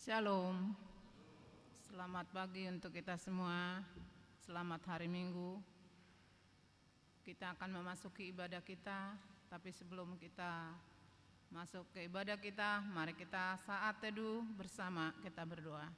Shalom. Selamat pagi untuk kita semua. Selamat hari Minggu. Kita akan memasuki ibadah kita, tapi sebelum kita masuk ke ibadah kita, mari kita saat teduh bersama kita berdoa.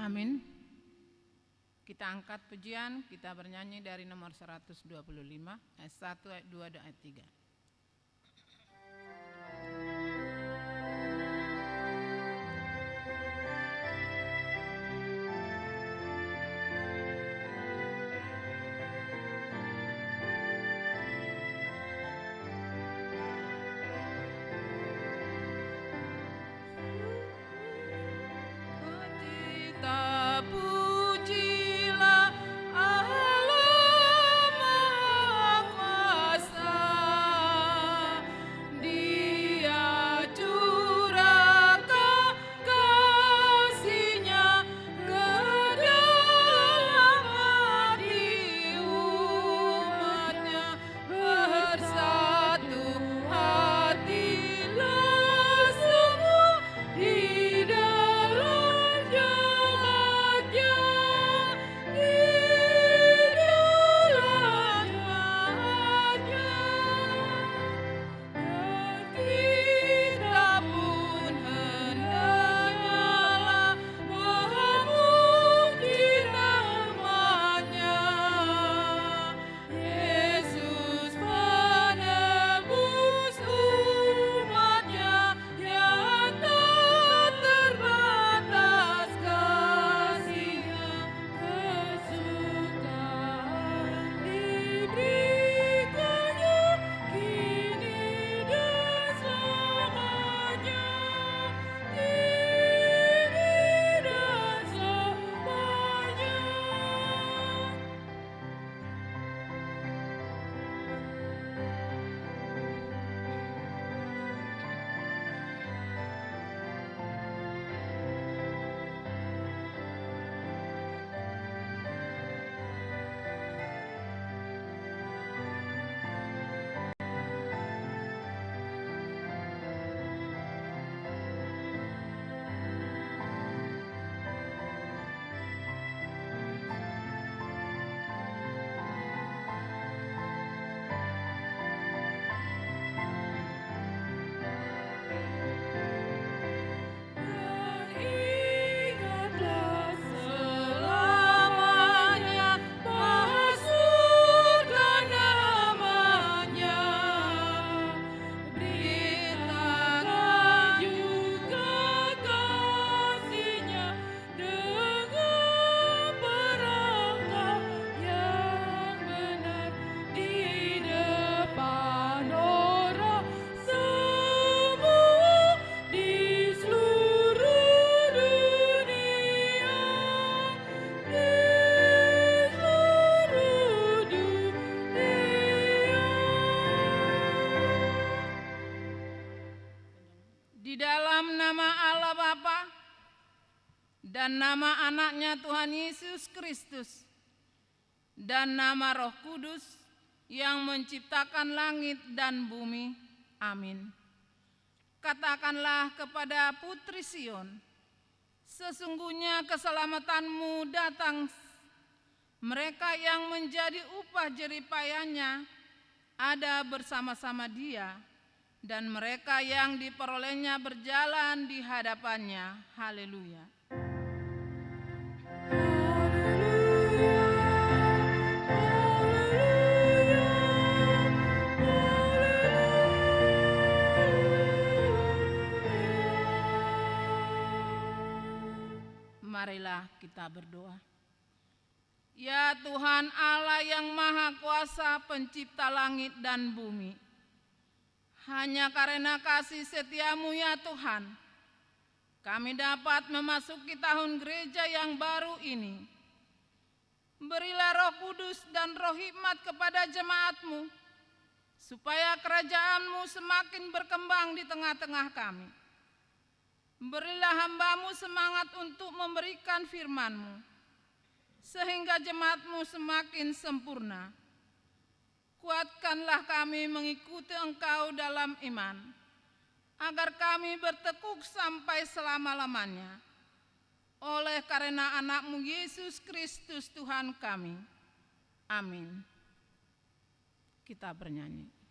Amin. Kita angkat pujian, kita bernyanyi dari nomor 125, ayat 1, ayat 2, dan ayat 3. Dan nama anaknya Tuhan Yesus Kristus dan nama Roh Kudus yang menciptakan langit dan bumi. Amin. Katakanlah kepada putri Sion, sesungguhnya keselamatanmu datang. Mereka yang menjadi upah jeripayanya ada bersama-sama dia, dan mereka yang diperolehnya berjalan di hadapannya. Haleluya. Marilah kita berdoa. Ya Tuhan Allah yang Maha Kuasa, pencipta langit dan bumi, hanya karena kasih setiamu ya Tuhan, kami dapat memasuki tahun gereja yang baru ini. Berilah Roh Kudus dan Roh hikmat kepada jemaat-Mu, supaya kerajaan-Mu semakin berkembang di tengah-tengah kami. Berilah hamba-Mu semangat untuk memberikan firman-Mu, sehingga jemaat-Mu semakin sempurna. Kuatkanlah kami mengikuti Engkau dalam iman, agar kami bertekuk sampai selama-lamanya. Oleh karena anak-Mu Yesus Kristus Tuhan kami. Amin. Kita bernyanyi.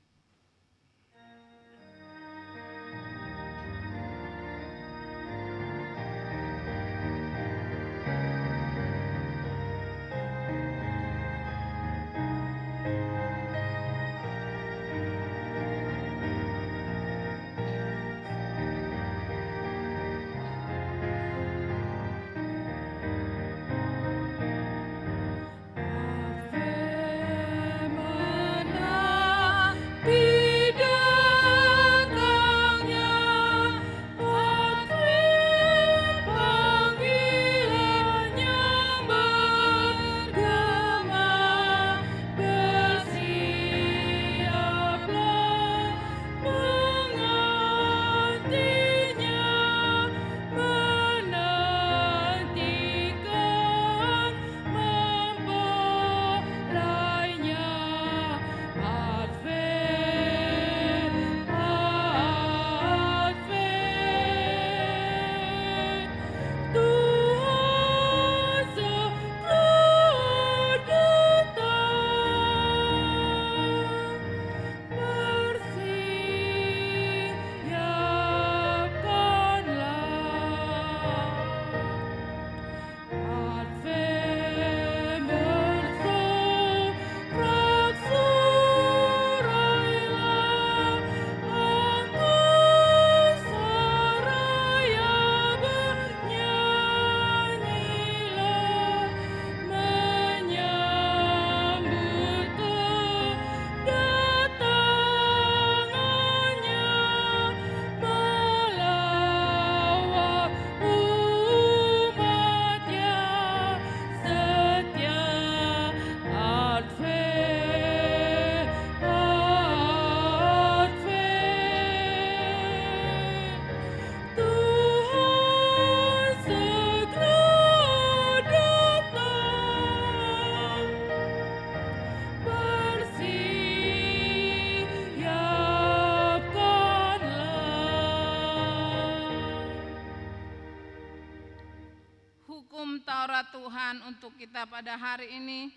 Tuhan untuk kita pada hari ini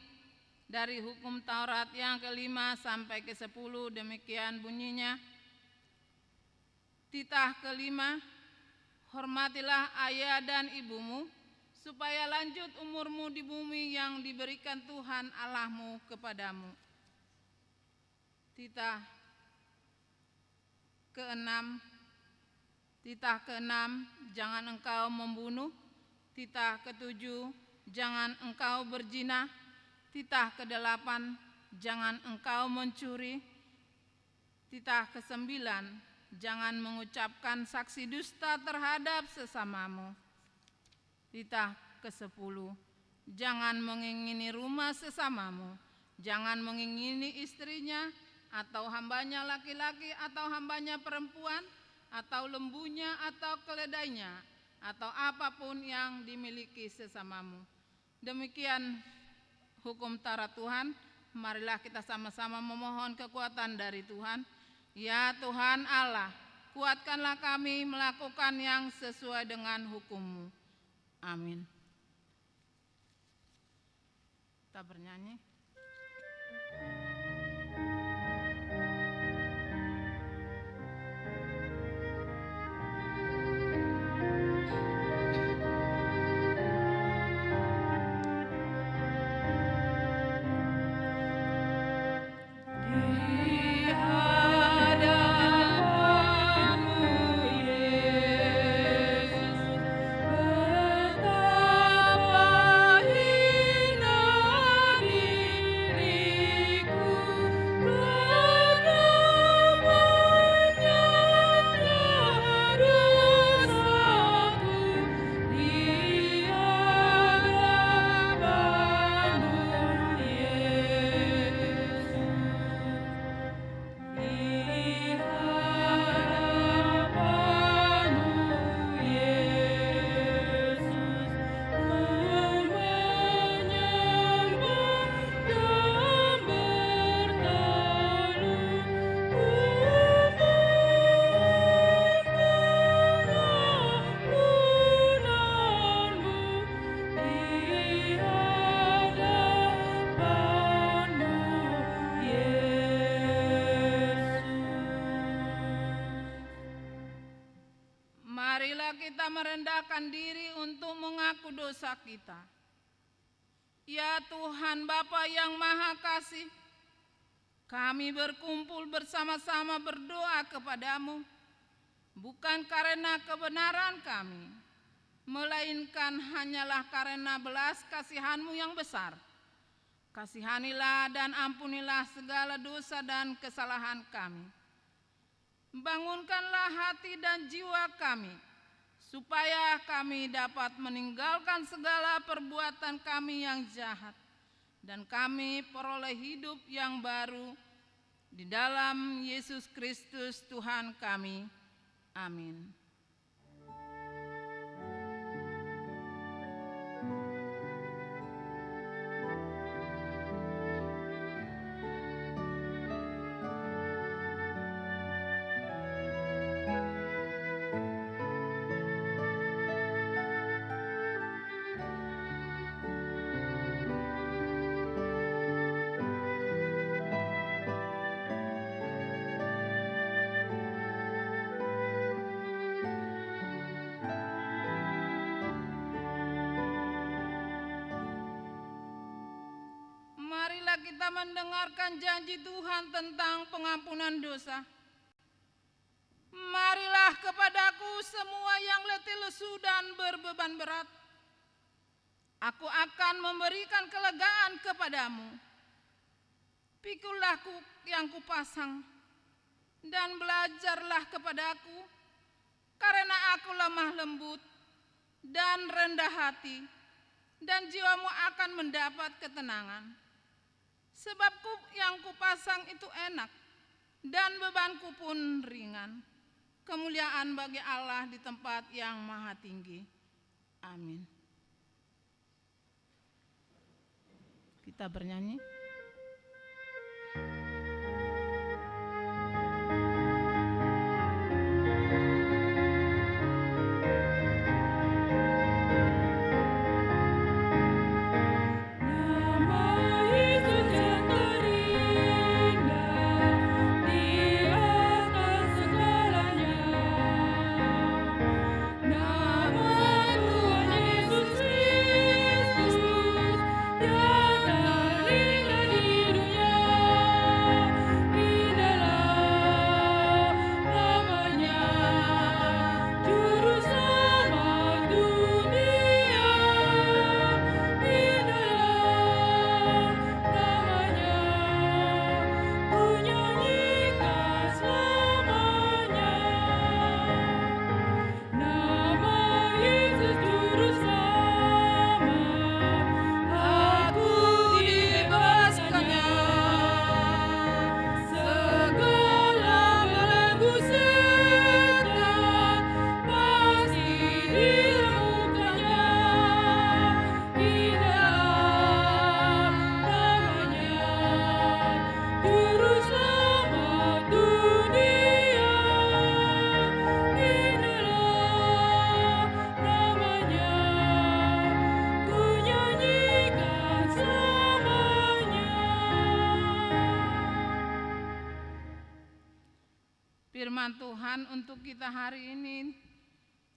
dari hukum Taurat yang ke-5 sampai ke-10, demikian bunyinya. Titah ke-5, hormatilah ayah dan ibumu, supaya lanjut umurmu di bumi yang diberikan Tuhan Allahmu kepadamu. Titah ke-6, jangan engkau membunuh. Titah ke-7, jangan engkau berzina. Titah ke-8, jangan engkau mencuri. Titah ke-9, jangan mengucapkan saksi dusta terhadap sesamamu. Titah ke-10, jangan mengingini rumah sesamamu. Jangan mengingini istrinya, atau hambanya laki-laki, atau hambanya perempuan, atau lembunya, atau keledainya, atau apapun yang dimiliki sesamamu. Demikian hukum Taurat Tuhan. Marilah kita sama-sama memohon kekuatan dari Tuhan. Ya Tuhan Allah, kuatkanlah kami melakukan yang sesuai dengan hukum-Mu. Amin. Kita bernyanyi. Betapa kita merendahkan diri untuk mengaku dosa kita. Ya Tuhan Bapa yang Maha Kasih, kami berkumpul bersama-sama berdoa kepadamu, bukan karena kebenaran kami, melainkan hanyalah karena belas kasihan-Mu yang besar. Kasihanilah dan ampunilah segala dosa dan kesalahan kami. Bangunkanlah hati dan jiwa kami, supaya kami dapat meninggalkan segala perbuatan kami yang jahat, dan kami peroleh hidup yang baru di dalam Yesus Kristus Tuhan kami. Amin. Marilah kita mendengarkan janji Tuhan tentang pengampunan dosa. Marilah kepadaku semua yang letih lesu dan berbeban berat. Aku akan memberikan kelegaan kepadamu. Pikulah yang kupasang dan belajarlah kepadaku, karena aku lemah lembut dan rendah hati, dan jiwamu akan mendapat ketenangan. Sebab yang kupasang itu enak, dan bebanku pun ringan. Kemuliaan bagi Allah di tempat yang maha tinggi. Amin. Kita bernyanyi. Firman Tuhan untuk kita hari ini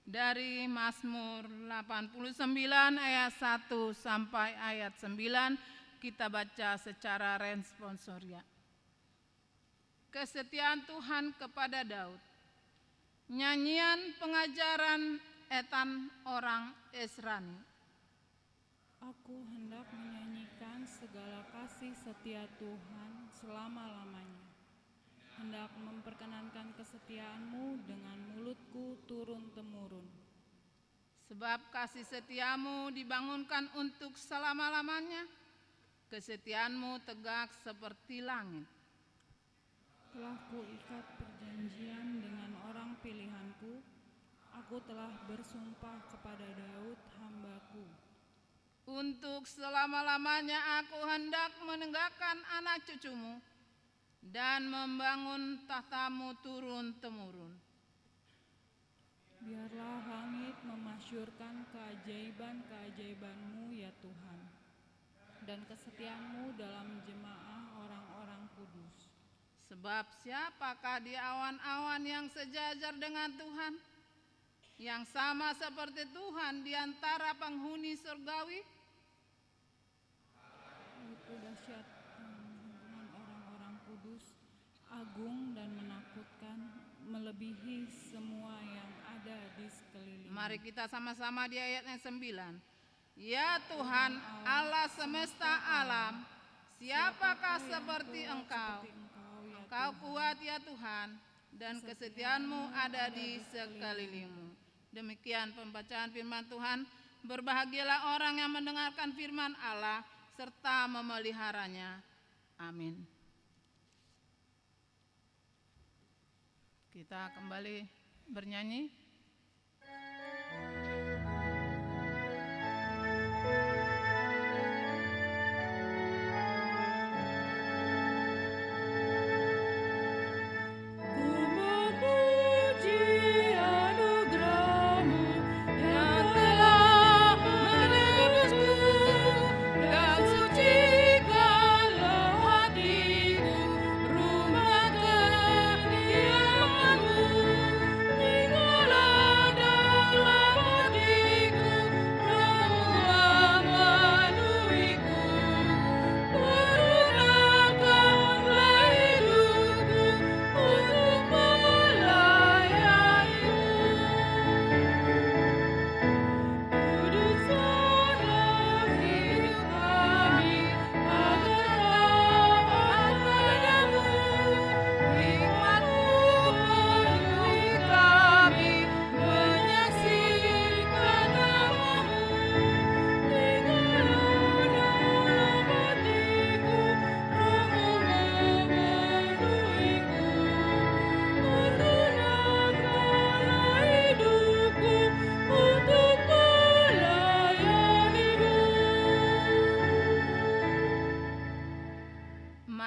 dari Mazmur 89 ayat 1 sampai ayat 9, kita baca secara responsoria. Kesetiaan Tuhan kepada Daud. Nyanyian pengajaran Etan orang Esrani. Aku hendak menyanyikan segala kasih setia Tuhan selama-lamanya. Hendak memperkenankan kesetiaan-Mu dengan mulutku turun-temurun. Sebab kasih setiamu dibangunkan untuk selama-lamanya, kesetiaanmu tegak seperti langit. Telah kuikat perjanjian dengan orang pilihanku, aku telah bersumpah kepada Daud hamba-Ku. Untuk selama-lamanya aku hendak menegakkan anak cucumu, dan membangun tahtamu turun-temurun. Biarlah langit memasyurkan keajaiban-keajaiban-Mu ya Tuhan, dan kesetiaan-Mu dalam jemaah orang-orang kudus. Sebab siapakah di awan-awan yang sejajar dengan Tuhan? yang sama seperti Tuhan di antara penghuni surgawi? Itu dahsyat hubungan orang-orang kudus, agung dan menakutkan, melebihi semua yang ada di sekeliling. Mari kita sama-sama di ayat yang 9. Ya Tuhan Allah semesta alam, siapakah seperti Engkau? Engkau kuat ya Tuhan, dan kesetiaan-Mu ada di sekelilingmu. Demikian pembacaan firman Tuhan. Berbahagialah orang yang mendengarkan firman Allah serta memeliharanya. Amin. Kita kembali bernyanyi.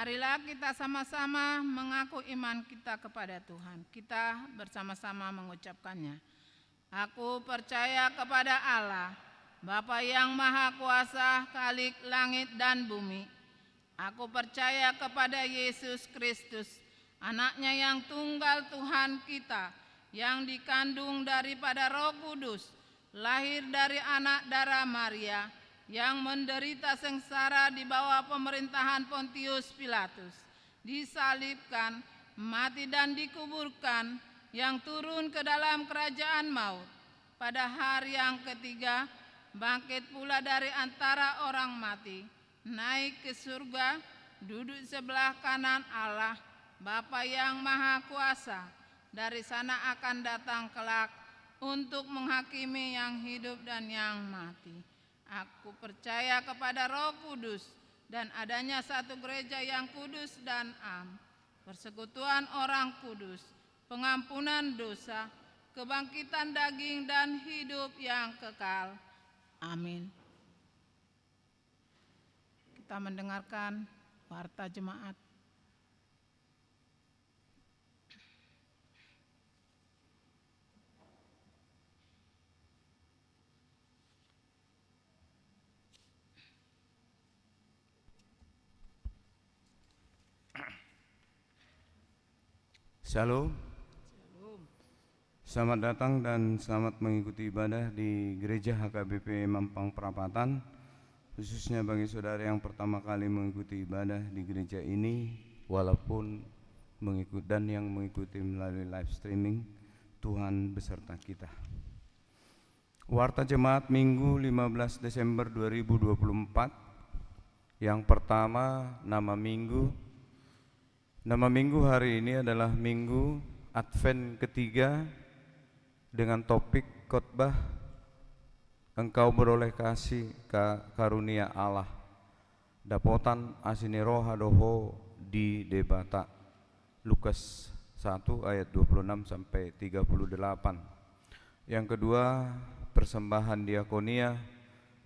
Marilah kita sama-sama mengaku iman kita kepada Tuhan. Kita bersama-sama mengucapkannya. Aku percaya kepada Allah, Bapa yang Maha Kuasa, Khalik langit dan bumi. Aku percaya kepada Yesus Kristus, Anaknya yang tunggal Tuhan kita, yang dikandung daripada Roh Kudus, lahir dari anak darah Maria, yang menderita sengsara di bawah pemerintahan Pontius Pilatus, disalibkan, mati dan dikuburkan, yang turun ke dalam kerajaan maut. Pada hari yang ketiga, bangkit pula dari antara orang mati, naik ke surga, duduk sebelah kanan Allah, Bapa yang Maha Kuasa. Dari sana akan datang kelak untuk menghakimi yang hidup dan yang mati. Aku percaya kepada Roh Kudus dan adanya satu gereja yang kudus dan am, persekutuan orang kudus, pengampunan dosa, kebangkitan daging dan hidup yang kekal. Amin. Kita mendengarkan warta jemaat. Shalom. Selamat datang dan selamat mengikuti ibadah di Gereja HKBP Mampang Perapatan, khususnya bagi saudara yang pertama kali mengikuti ibadah di gereja ini, walaupun yang mengikuti melalui live streaming. Tuhan beserta kita. Warta Jemaat Minggu 15 Desember 2024. Yang pertama, nama minggu. Nama minggu hari ini adalah Minggu Advent ketiga dengan topik khotbah Engkau beroleh kasih karunia Allah, dapotan asini roha doho di debata, Lukas 1 ayat 26 sampai 38. Yang kedua, persembahan diakonia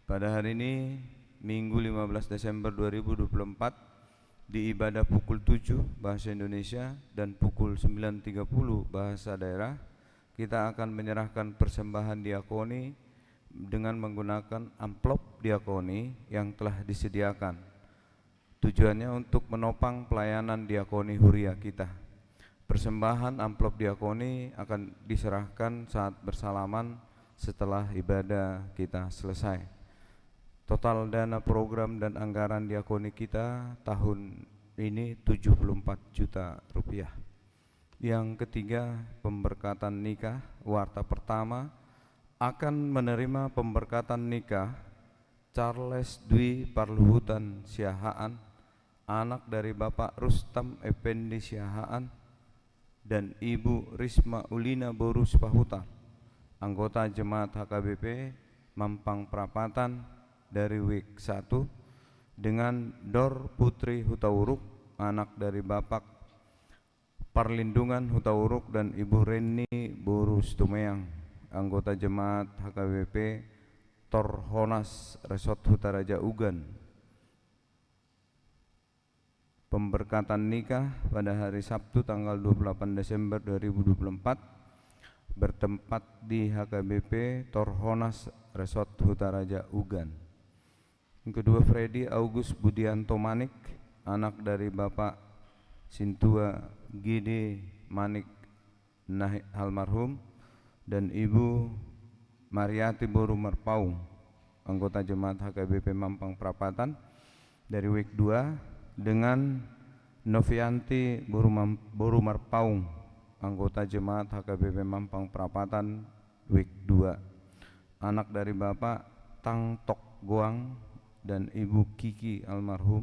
pada hari ini Minggu 15 Desember 2024 di ibadah pukul 7 bahasa Indonesia dan pukul 9.30 bahasa daerah. Kita akan menyerahkan persembahan diakoni dengan menggunakan amplop diakoni yang telah disediakan. Tujuannya untuk menopang pelayanan diakoni huria kita. Persembahan amplop diakoni akan diserahkan saat bersalaman setelah ibadah kita selesai. Total dana program dan anggaran diakoni kita tahun ini 74 juta rupiah. Yang ketiga, pemberkatan nikah. Warta pertama akan menerima pemberkatan nikah Charles Dwi Parluhutan Siahaan, anak dari Bapak Rustam Effendi Siahaan dan Ibu Risma Ulina Borus Pahutar, anggota Jemaat HKBP Mampang Prapatan dari WIK 1, dengan Dor Putri Hutauruk, anak dari Bapak Perlindungan Hutauruk dan Ibu Reni Borus Tumeang, anggota Jemaat HKBP Torhonas Resort Hutaraja Ugan. Pemberkatan nikah pada hari Sabtu tanggal 28 Desember 2024 bertempat di HKBP Torhonas Resort Hutaraja Ugan. Yang kedua, Freddy August Budianto Manik, anak dari Bapak Sintua Gede Manik almarhum dan Ibu Mariati Boru Marpaung, anggota Jemaat HKBP Mampang Prapatan dari WIK 2, dengan Novianti Boru Marpaung, anggota Jemaat HKBP Mampang Prapatan WIK 2, anak dari Bapak Tang Tok Goang dan Ibu Kiki almarhum.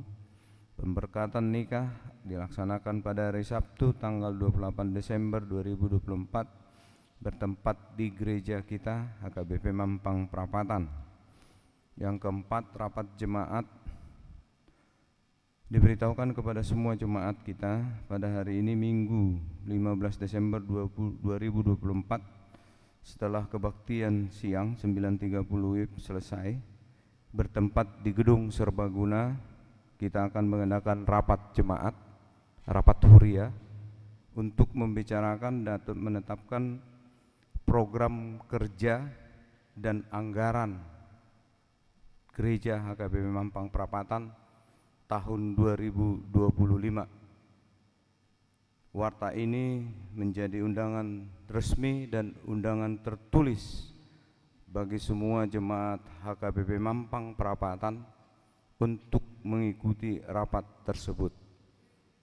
Pemberkatan nikah dilaksanakan pada hari Sabtu tanggal 28 Desember 2024 bertempat di gereja kita HKBP Mampang Prapatan. Yang keempat, rapat jemaat diberitahukan kepada semua jemaat kita pada hari ini Minggu 15 Desember 2024 setelah kebaktian siang 9.30 WIB selesai, bertempat di Gedung Serbaguna. Kita akan mengadakan rapat jemaat, rapat huria, untuk membicarakan dan menetapkan program kerja dan anggaran gereja HKBP Mampang Prapatan tahun 2025. Warta ini menjadi undangan resmi dan undangan tertulis bagi semua jemaat HKBP Mampang Prapatan untuk mengikuti rapat tersebut.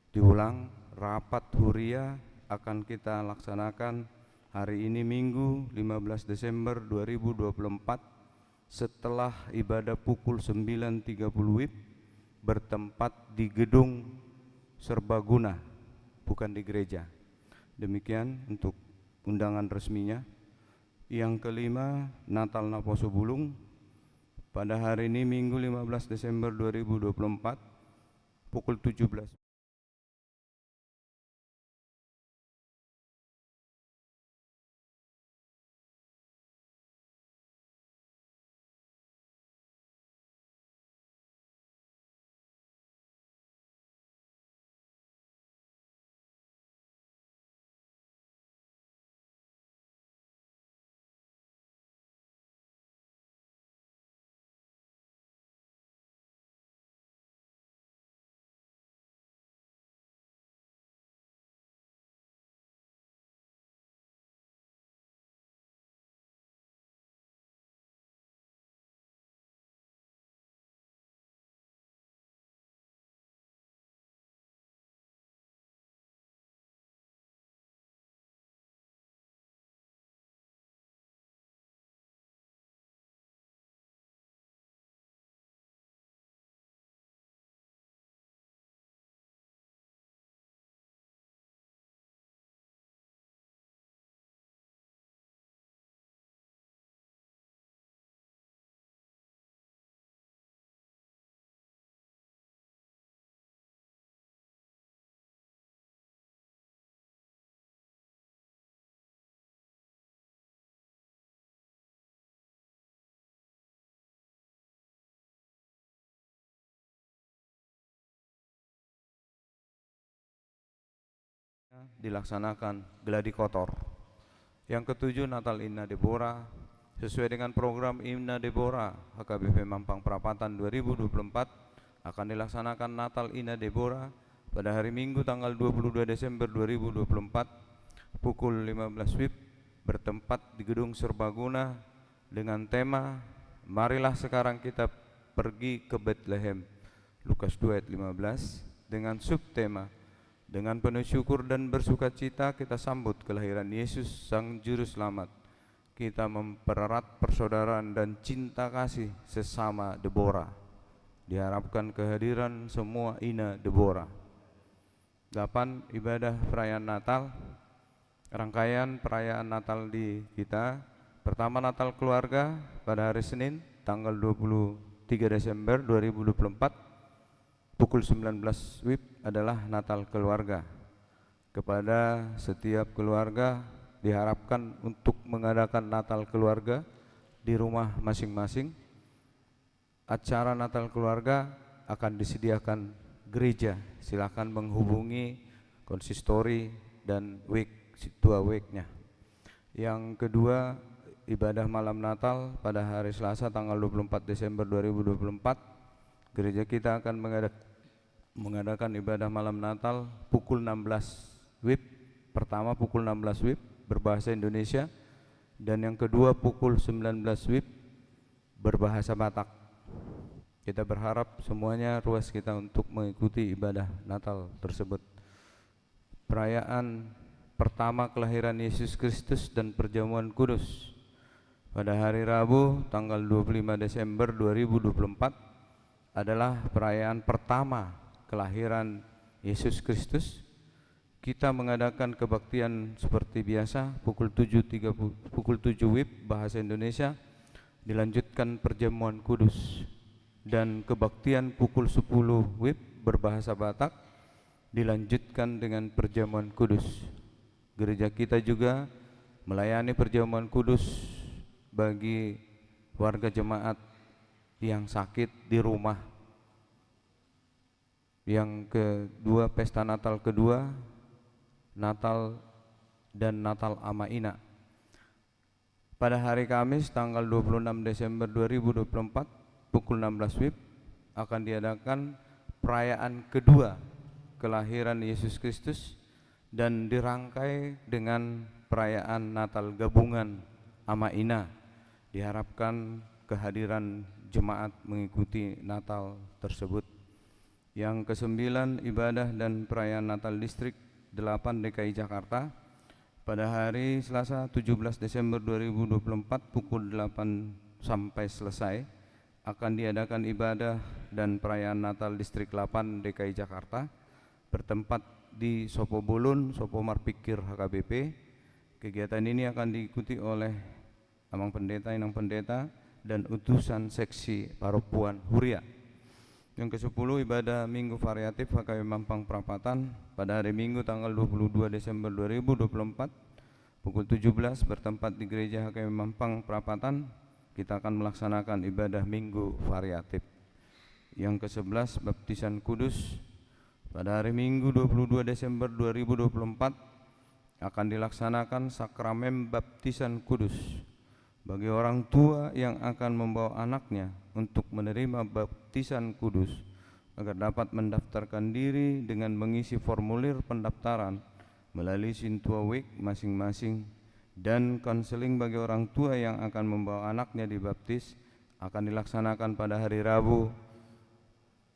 Diulang, rapat huria akan kita laksanakan hari ini Minggu 15 Desember 2024 setelah ibadah pukul 9.30 WIB bertempat di Gedung Serbaguna, bukan di gereja. Demikian untuk undangan resminya. Yang kelima, Natal Naposo Bulung pada hari ini Minggu 15 Desember 2024 pukul 17. Dilaksanakan geladi kotor. Yang ketujuh, Natal Inna Deborah sesuai dengan program Inna Deborah HKBP Mampang Prapatan 2024 akan dilaksanakan Natal Inna Deborah pada hari Minggu tanggal 22 Desember 2024 pukul 15 WIB bertempat di Gedung Serbaguna dengan tema Marilah sekarang kita pergi ke Bethlehem, Lukas 2 ayat 15, dengan subtema dengan penuh syukur dan bersukacita kita sambut kelahiran Yesus Sang Juru Selamat. Kita mempererat persaudaraan dan cinta kasih sesama Deborah. Diharapkan kehadiran semua Ina Deborah. 8. Ibadah perayaan Natal. Rangkaian perayaan Natal di kita. Pertama, Natal keluarga pada hari Senin tanggal 23 Desember 2024 pukul 19 WIB adalah Natal keluarga. Kepada setiap keluarga diharapkan untuk mengadakan Natal keluarga di rumah masing-masing. Acara Natal keluarga akan disediakan gereja. Silakan menghubungi konsistori dan ketua WIK-nya. Yang kedua, ibadah malam Natal pada hari Selasa tanggal 24 Desember 2024. Gereja kita akan mengadakan ibadah malam Natal pukul 16 WIB. Pertama pukul 16 WIB berbahasa Indonesia, dan yang kedua pukul 19 WIB berbahasa Batak. Kita berharap semuanya ruas kita untuk mengikuti ibadah Natal tersebut. Perayaan pertama kelahiran Yesus Kristus dan perjamuan kudus pada hari Rabu tanggal 25 Desember 2024 adalah perayaan pertama kelahiran Yesus Kristus. Kita mengadakan kebaktian seperti biasa pukul 7 WIB bahasa Indonesia, dilanjutkan perjamuan kudus, dan kebaktian pukul 10 WIB berbahasa Batak dilanjutkan dengan perjamuan kudus. Gereja kita juga melayani perjamuan kudus bagi warga jemaat yang sakit di rumah. Yang kedua, pesta Natal kedua, Natal dan Natal Ama-Ina. Pada hari Kamis tanggal 26 Desember 2024 pukul 16 WIB akan diadakan perayaan kedua kelahiran Yesus Kristus dan dirangkai dengan perayaan Natal gabungan Ama-Ina. Diharapkan kehadiran jemaat mengikuti Natal tersebut. Yang kesembilan, ibadah dan perayaan Natal Distrik 8 DKI Jakarta pada hari Selasa 17 Desember 2024 pukul 8 sampai selesai akan diadakan ibadah dan perayaan Natal Distrik 8 DKI Jakarta bertempat di Sopo Bulun, Sopo Marpikir HKBP. Kegiatan ini akan diikuti oleh Amang Pendeta, Inang Pendeta, dan utusan seksi Paropuan Huria. Yang ke-10, ibadah Minggu Variatif HKBP Mampang Perapatan pada hari Minggu tanggal 22 Desember 2024 pukul 17 bertempat di Gereja HKBP Mampang Perapatan. Kita akan melaksanakan ibadah Minggu Variatif. Yang ke-11, baptisan kudus pada hari Minggu 22 Desember 2024 akan dilaksanakan sakramen baptisan kudus bagi orang tua yang akan membawa anaknya untuk menerima baptisan kudus agar dapat mendaftarkan diri dengan mengisi formulir pendaftaran melalui Sintua WIK masing-masing, dan konseling bagi orang tua yang akan membawa anaknya dibaptis akan dilaksanakan pada hari Rabu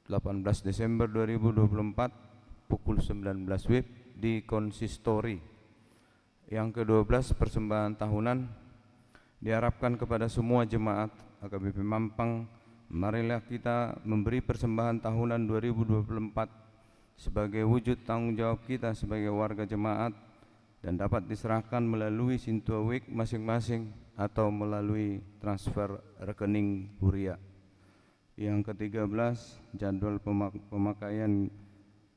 18 Desember 2024 pukul 19 WIB di konsistori. Yang ke-12, persembahan tahunan. Diharapkan kepada semua jemaat HKBP Mampang, marilah kita memberi persembahan tahunan 2024 sebagai wujud tanggung jawab kita sebagai warga jemaat dan dapat diserahkan melalui Sintua WIK masing-masing atau melalui transfer rekening Huria. Yang ke-13, jadwal pemakaian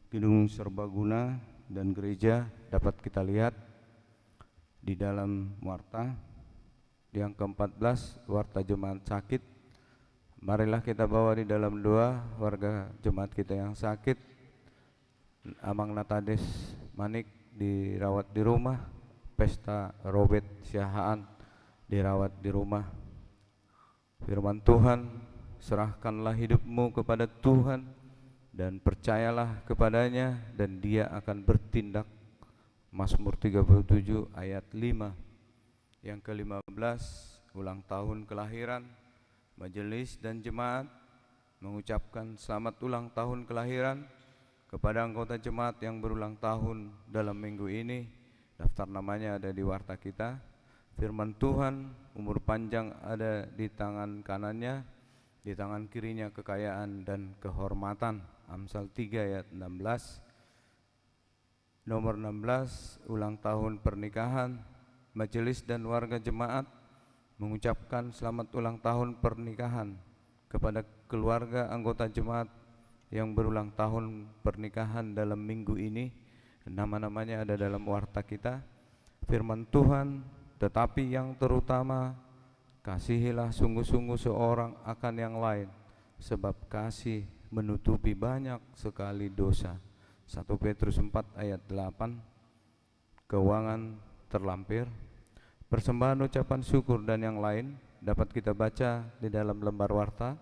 Gedung Serbaguna dan gereja dapat kita lihat di dalam warta. Yang ke-14, warta jemaat sakit. Marilah kita bawa di dalam doa warga jemaat kita yang sakit. Amang Natades Manik dirawat di rumah, Pesta Robert Siahaan dirawat di rumah. Firman Tuhan, serahkanlah hidupmu kepada Tuhan dan percayalah kepadanya dan dia akan bertindak. Mazmur 37 ayat 5. Yang ke-15, ulang tahun kelahiran. Majelis dan jemaat mengucapkan selamat ulang tahun kelahiran kepada anggota jemaat yang berulang tahun dalam minggu ini. Daftar namanya ada di warta kita. Firman Tuhan, umur panjang ada di tangan kanannya, di tangan kirinya kekayaan dan kehormatan. Amsal 3 ayat 16. Nomor 16, ulang tahun pernikahan. Majelis dan warga jemaat mengucapkan selamat ulang tahun pernikahan kepada keluarga anggota jemaat yang berulang tahun pernikahan dalam minggu ini. Nama-namanya ada dalam warta kita. Firman Tuhan, tetapi yang terutama, kasihilah sungguh-sungguh seorang akan yang lain, sebab kasih menutupi banyak sekali dosa. 1 Petrus 4 ayat 8. Keuangan terlampir. Persembahan ucapan syukur dan yang lain dapat kita baca di dalam lembar warta.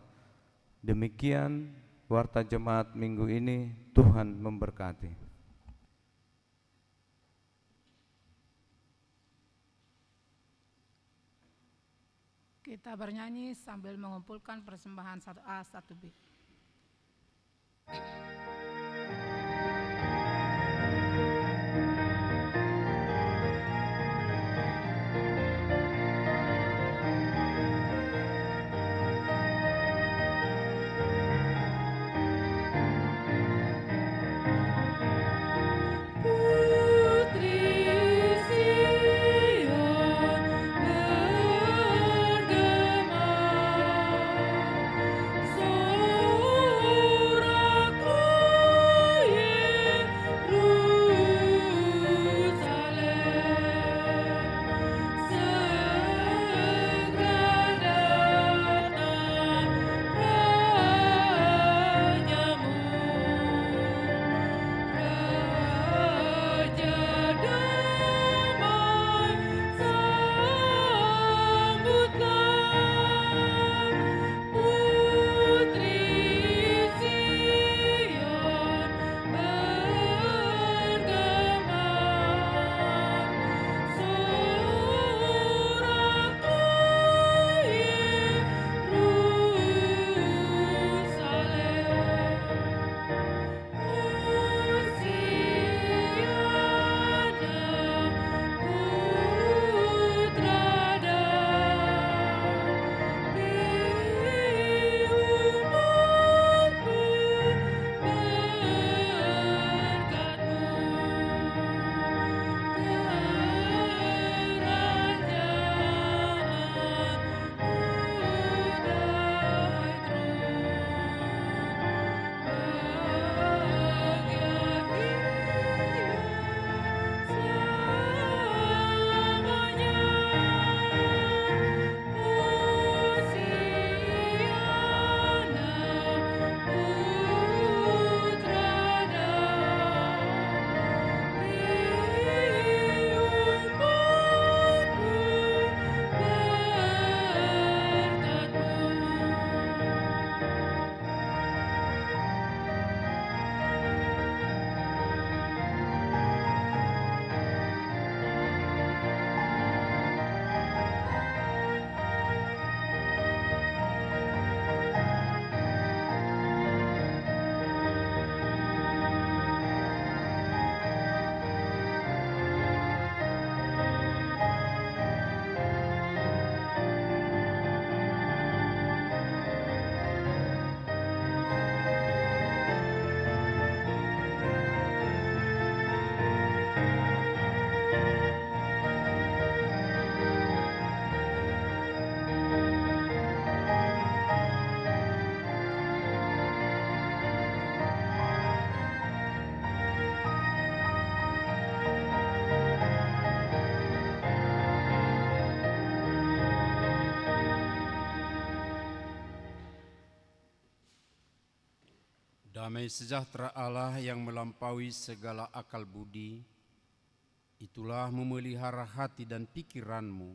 Demikian warta jemaat minggu ini. Tuhan memberkati. Kita bernyanyi sambil mengumpulkan persembahan 1A 1B. Damai sejahtera Allah yang melampaui segala akal budi, itulah memelihara hati dan pikiranmu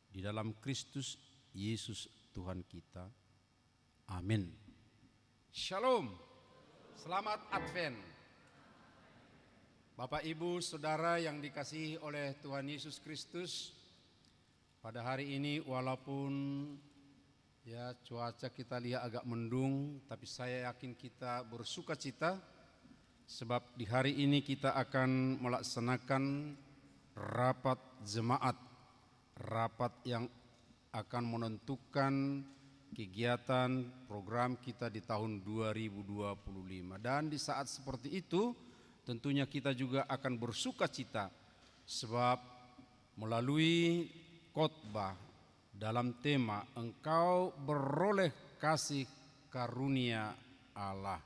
di dalam Kristus Yesus Tuhan kita. Amin. Shalom. Selamat Advent. Bapak, Ibu, Saudara yang dikasihi oleh Tuhan Yesus Kristus, pada hari ini walaupun ya cuaca kita lihat agak mendung, tapi saya yakin kita bersuka cita sebab di hari ini kita akan melaksanakan rapat jemaat, rapat yang akan menentukan kegiatan program kita di tahun 2025. Dan di saat seperti itu tentunya kita juga akan bersuka cita sebab melalui khotbah dalam tema engkau beroleh kasih karunia Allah.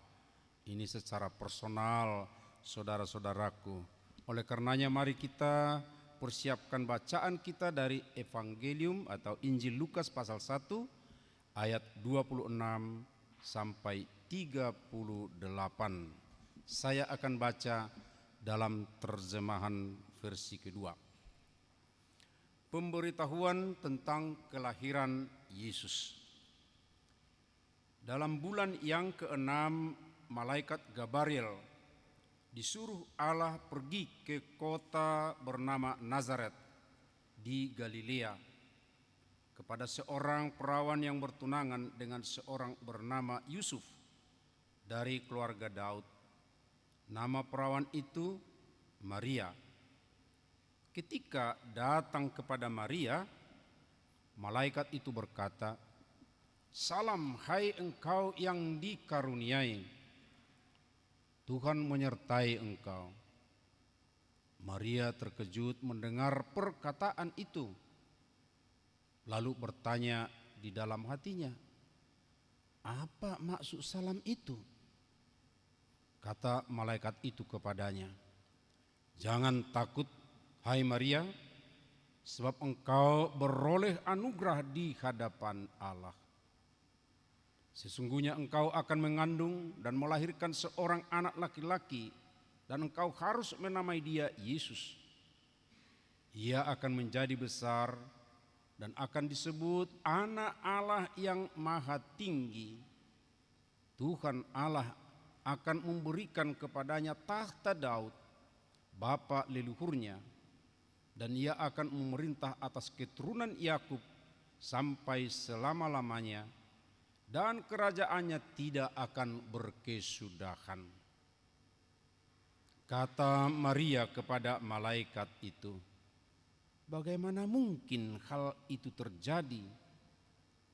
Ini secara personal saudara-saudaraku. Oleh karenanya mari kita persiapkan bacaan kita dari Evangelium atau Injil Lukas pasal 1 ayat 26 sampai 38. Saya akan baca dalam terjemahan versi kedua. Pemberitahuan tentang kelahiran Yesus. Dalam bulan yang ke-6, malaikat Gabriel disuruh Allah pergi ke kota bernama Nazaret di Galilea kepada seorang perawan yang bertunangan dengan seorang bernama Yusuf dari keluarga Daud. Nama perawan itu Maria. Ketika datang kepada Maria, malaikat itu berkata, "Salam hai engkau yang dikaruniai, Tuhan menyertai engkau." Maria terkejut mendengar perkataan itu, lalu bertanya di dalam hatinya, "Apa maksud salam itu?" Kata malaikat itu kepadanya, "Jangan takut, hai Maria, sebab engkau beroleh anugerah di hadapan Allah. Sesungguhnya engkau akan mengandung dan melahirkan seorang anak laki-laki, dan engkau harus menamai dia Yesus. Ia akan menjadi besar dan akan disebut Anak Allah yang Maha Tinggi. Tuhan Allah akan memberikan kepadanya tahta Daud, bapa leluhurnya, dan ia akan memerintah atas keturunan Yakub sampai selama-lamanya, dan kerajaannya tidak akan berkesudahan." Kata Maria kepada malaikat itu, "Bagaimana mungkin hal itu terjadi?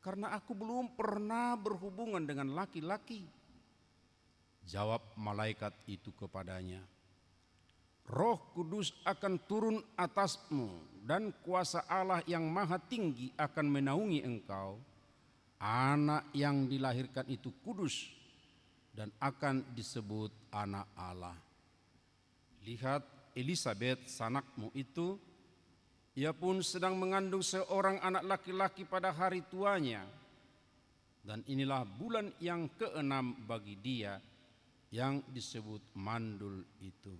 Karena aku belum pernah berhubungan dengan laki-laki." Jawab malaikat itu kepadanya, "Roh Kudus akan turun atasmu dan kuasa Allah yang Maha Tinggi akan menaungi engkau. Anak yang dilahirkan itu kudus dan akan disebut Anak Allah. Lihat, Elisabet sanakmu itu, ia pun sedang mengandung seorang anak laki-laki pada hari tuanya. Dan inilah bulan yang ke-6 bagi dia yang disebut mandul itu.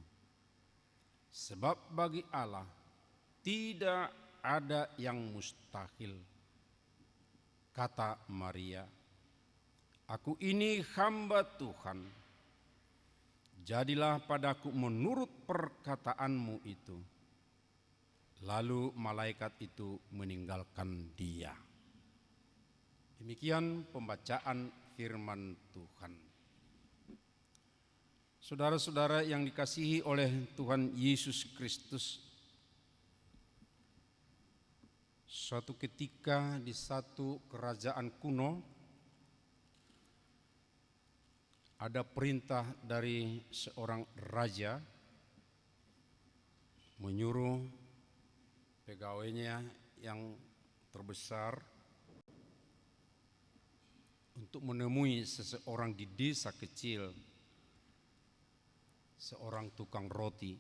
Sebab bagi Allah tidak ada yang mustahil." Kata Maria, "Aku ini hamba Tuhan. Jadilah padaku menurut perkataanmu itu." Lalu malaikat itu meninggalkan dia. Demikian pembacaan firman Tuhan. Saudara-saudara yang dikasihi oleh Tuhan Yesus Kristus, suatu ketika di satu kerajaan kuno ada perintah dari seorang raja menyuruh pegawainya yang terbesar untuk menemui seseorang di desa kecil, seorang tukang roti.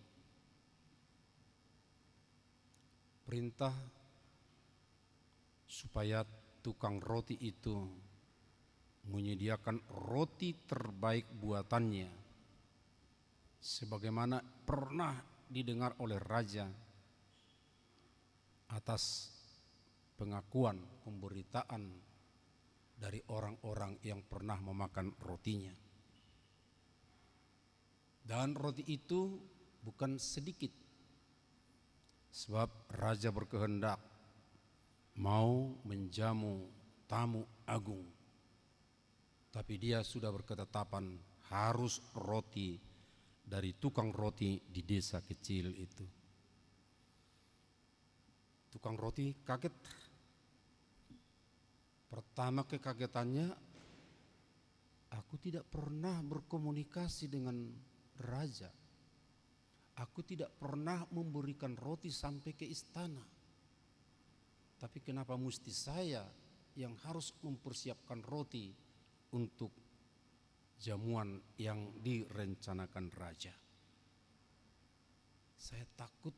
Perintah supaya tukang roti itu menyediakan roti terbaik buatannya, sebagaimana pernah didengar oleh raja atas pengakuan pemberitaan dari orang-orang yang pernah memakan rotinya. Dan roti itu bukan sedikit, sebab raja berkehendak mau menjamu tamu agung. Tapi dia sudah berketetapan harus roti dari tukang roti di desa kecil itu. Tukang roti kaget. Pertama kekagetannya, aku tidak pernah berkomunikasi dengan raja. Aku tidak pernah memberikan roti sampai ke istana. Tapi kenapa mesti saya yang harus mempersiapkan roti untuk jamuan yang direncanakan raja? Saya takut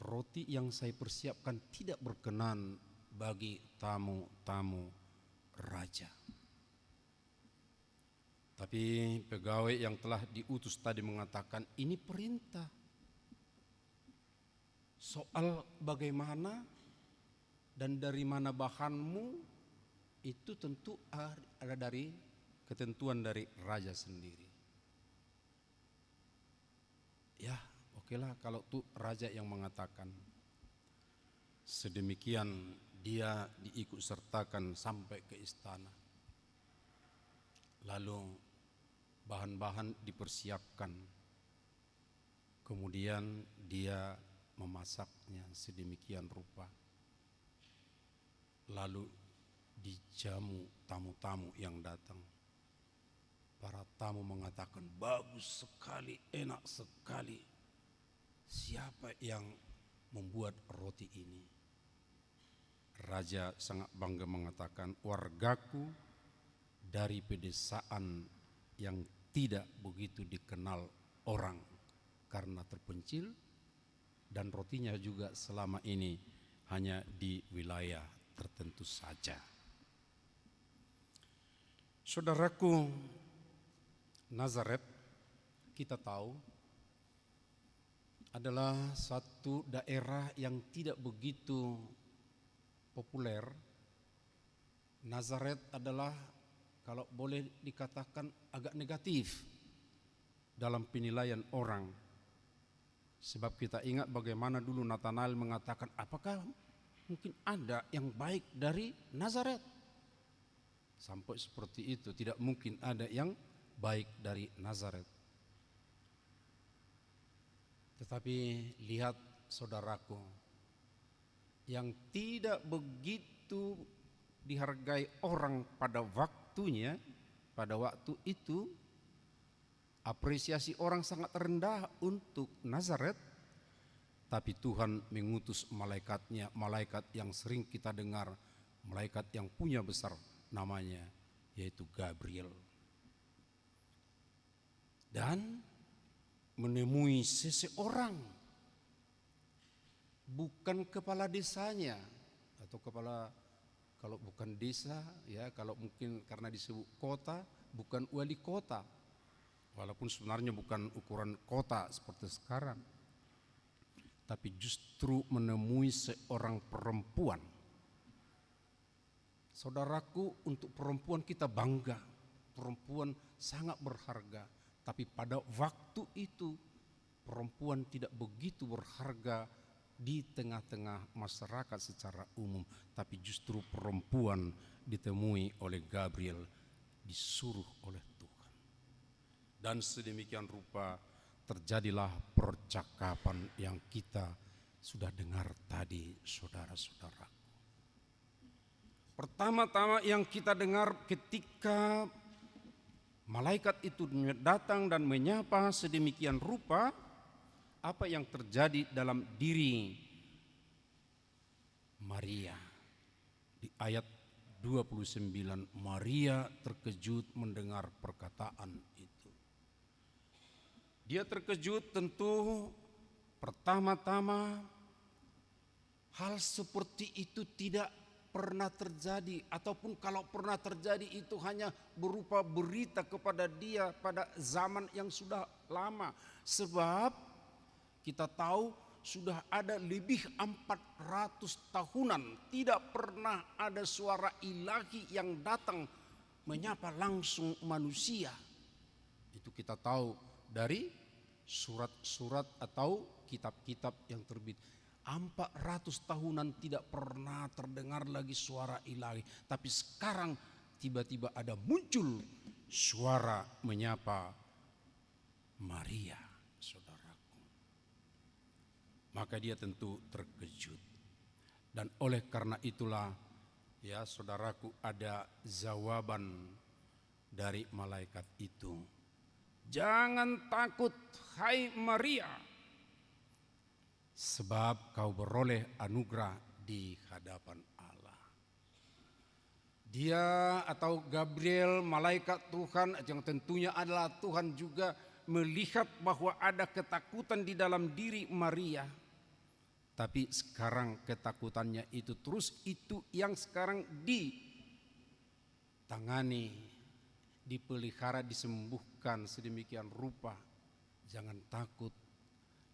roti yang saya persiapkan tidak berkenan bagi tamu-tamu raja. Tapi pegawai yang telah diutus tadi mengatakan, ini perintah. Soal bagaimana dan dari mana bahanmu itu tentu ada dari ketentuan dari raja sendiri. Ya, okelah kalau itu raja yang mengatakan. Sedemikian dia diikut sertakan sampai ke istana. Lalu bahan-bahan dipersiapkan. Kemudian dia memasaknya sedemikian rupa. Lalu dijamu tamu-tamu yang datang. Para tamu mengatakan, bagus sekali, enak sekali. Siapa yang membuat roti ini? Raja sangat bangga mengatakan, wargaku dari pedesaan yang tidak begitu dikenal orang karena terpencil, dan rotinya juga selama ini hanya di wilayah tertentu saja. Saudaraku, Nazaret kita tahu adalah satu daerah yang tidak begitu populer. Nazaret adalah, kalau boleh dikatakan, agak negatif dalam penilaian orang. Sebab kita ingat bagaimana dulu Nathanael mengatakan, apakah mungkin ada yang baik dari Nazaret? Sampai seperti itu, tidak mungkin ada yang baik dari Nazaret. Tetapi lihat saudaraku, yang tidak begitu dihargai orang pada waktunya, pada waktu itu, apresiasi orang sangat rendah untuk Nazaret. Tapi Tuhan mengutus malaikatnya, malaikat yang sering kita dengar, malaikat yang punya besar namanya, yaitu Gabriel. Dan menemui seseorang, bukan kepala desanya atau kepala, kalau bukan desa ya, kalau mungkin karena disebut kota, bukan wali kota, walaupun sebenarnya bukan ukuran kota seperti sekarang, tapi justru menemui seorang perempuan. Saudaraku, untuk perempuan kita bangga, perempuan sangat berharga, tapi pada waktu itu perempuan tidak begitu berharga di tengah-tengah masyarakat secara umum, tapi justru perempuan ditemui oleh Gabriel, disuruh oleh Tuhan. Dan sedemikian rupa terjadilah percakapan yang kita sudah dengar tadi, saudara-saudara. Pertama-tama yang kita dengar ketika malaikat itu datang dan menyapa sedemikian rupa, apa yang terjadi dalam diri Maria. Di ayat 29, Maria terkejut mendengar perkataan itu. Dia terkejut tentu pertama-tama hal seperti itu tidak pernah terjadi, ataupun kalau pernah terjadi itu hanya berupa berita kepada dia pada zaman yang sudah lama. Sebab kita tahu sudah ada lebih 400 tahunan tidak pernah ada suara ilahi yang datang menyapa langsung manusia. Itu kita tahu dari surat-surat atau kitab-kitab yang terbit. 400 tahunan tidak pernah terdengar lagi suara ilahi. Tapi sekarang tiba-tiba ada muncul suara menyapa Maria, saudaraku. Maka dia tentu terkejut. Dan oleh karena itulah, ya saudaraku, ada jawaban dari malaikat itu. Jangan takut, hai Maria, sebab kau beroleh anugerah di hadapan Allah. Dia atau Gabriel, malaikat Tuhan yang tentunya adalah Tuhan juga, melihat bahwa ada ketakutan di dalam diri Maria. Tapi sekarang ketakutannya itu terus itu yang sekarang ditangani, dipelihara, disembuhkan sedemikian rupa. Jangan takut.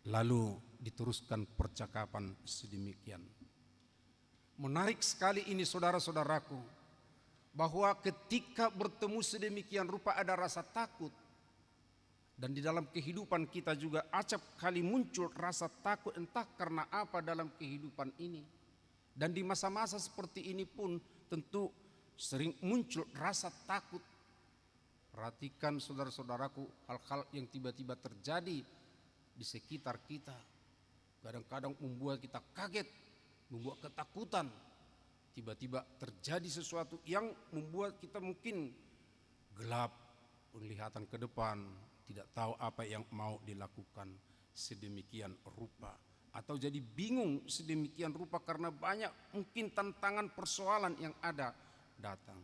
Lalu diteruskan percakapan sedemikian. Menarik sekali ini saudara-saudaraku, bahwa ketika bertemu sedemikian rupa ada rasa takut. Dan di dalam kehidupan kita juga acap kali muncul rasa takut, entah karena apa dalam kehidupan ini. Dan di masa-masa seperti ini pun tentu sering muncul rasa takut. Perhatikan saudara-saudaraku, hal-hal yang tiba-tiba terjadi di sekitar kita. Kadang-kadang membuat kita kaget, membuat ketakutan. Tiba-tiba terjadi sesuatu yang membuat kita mungkin gelap penglihatan ke depan, tidak tahu apa yang mau dilakukan sedemikian rupa. Atau jadi bingung sedemikian rupa karena banyak mungkin tantangan persoalan yang ada datang.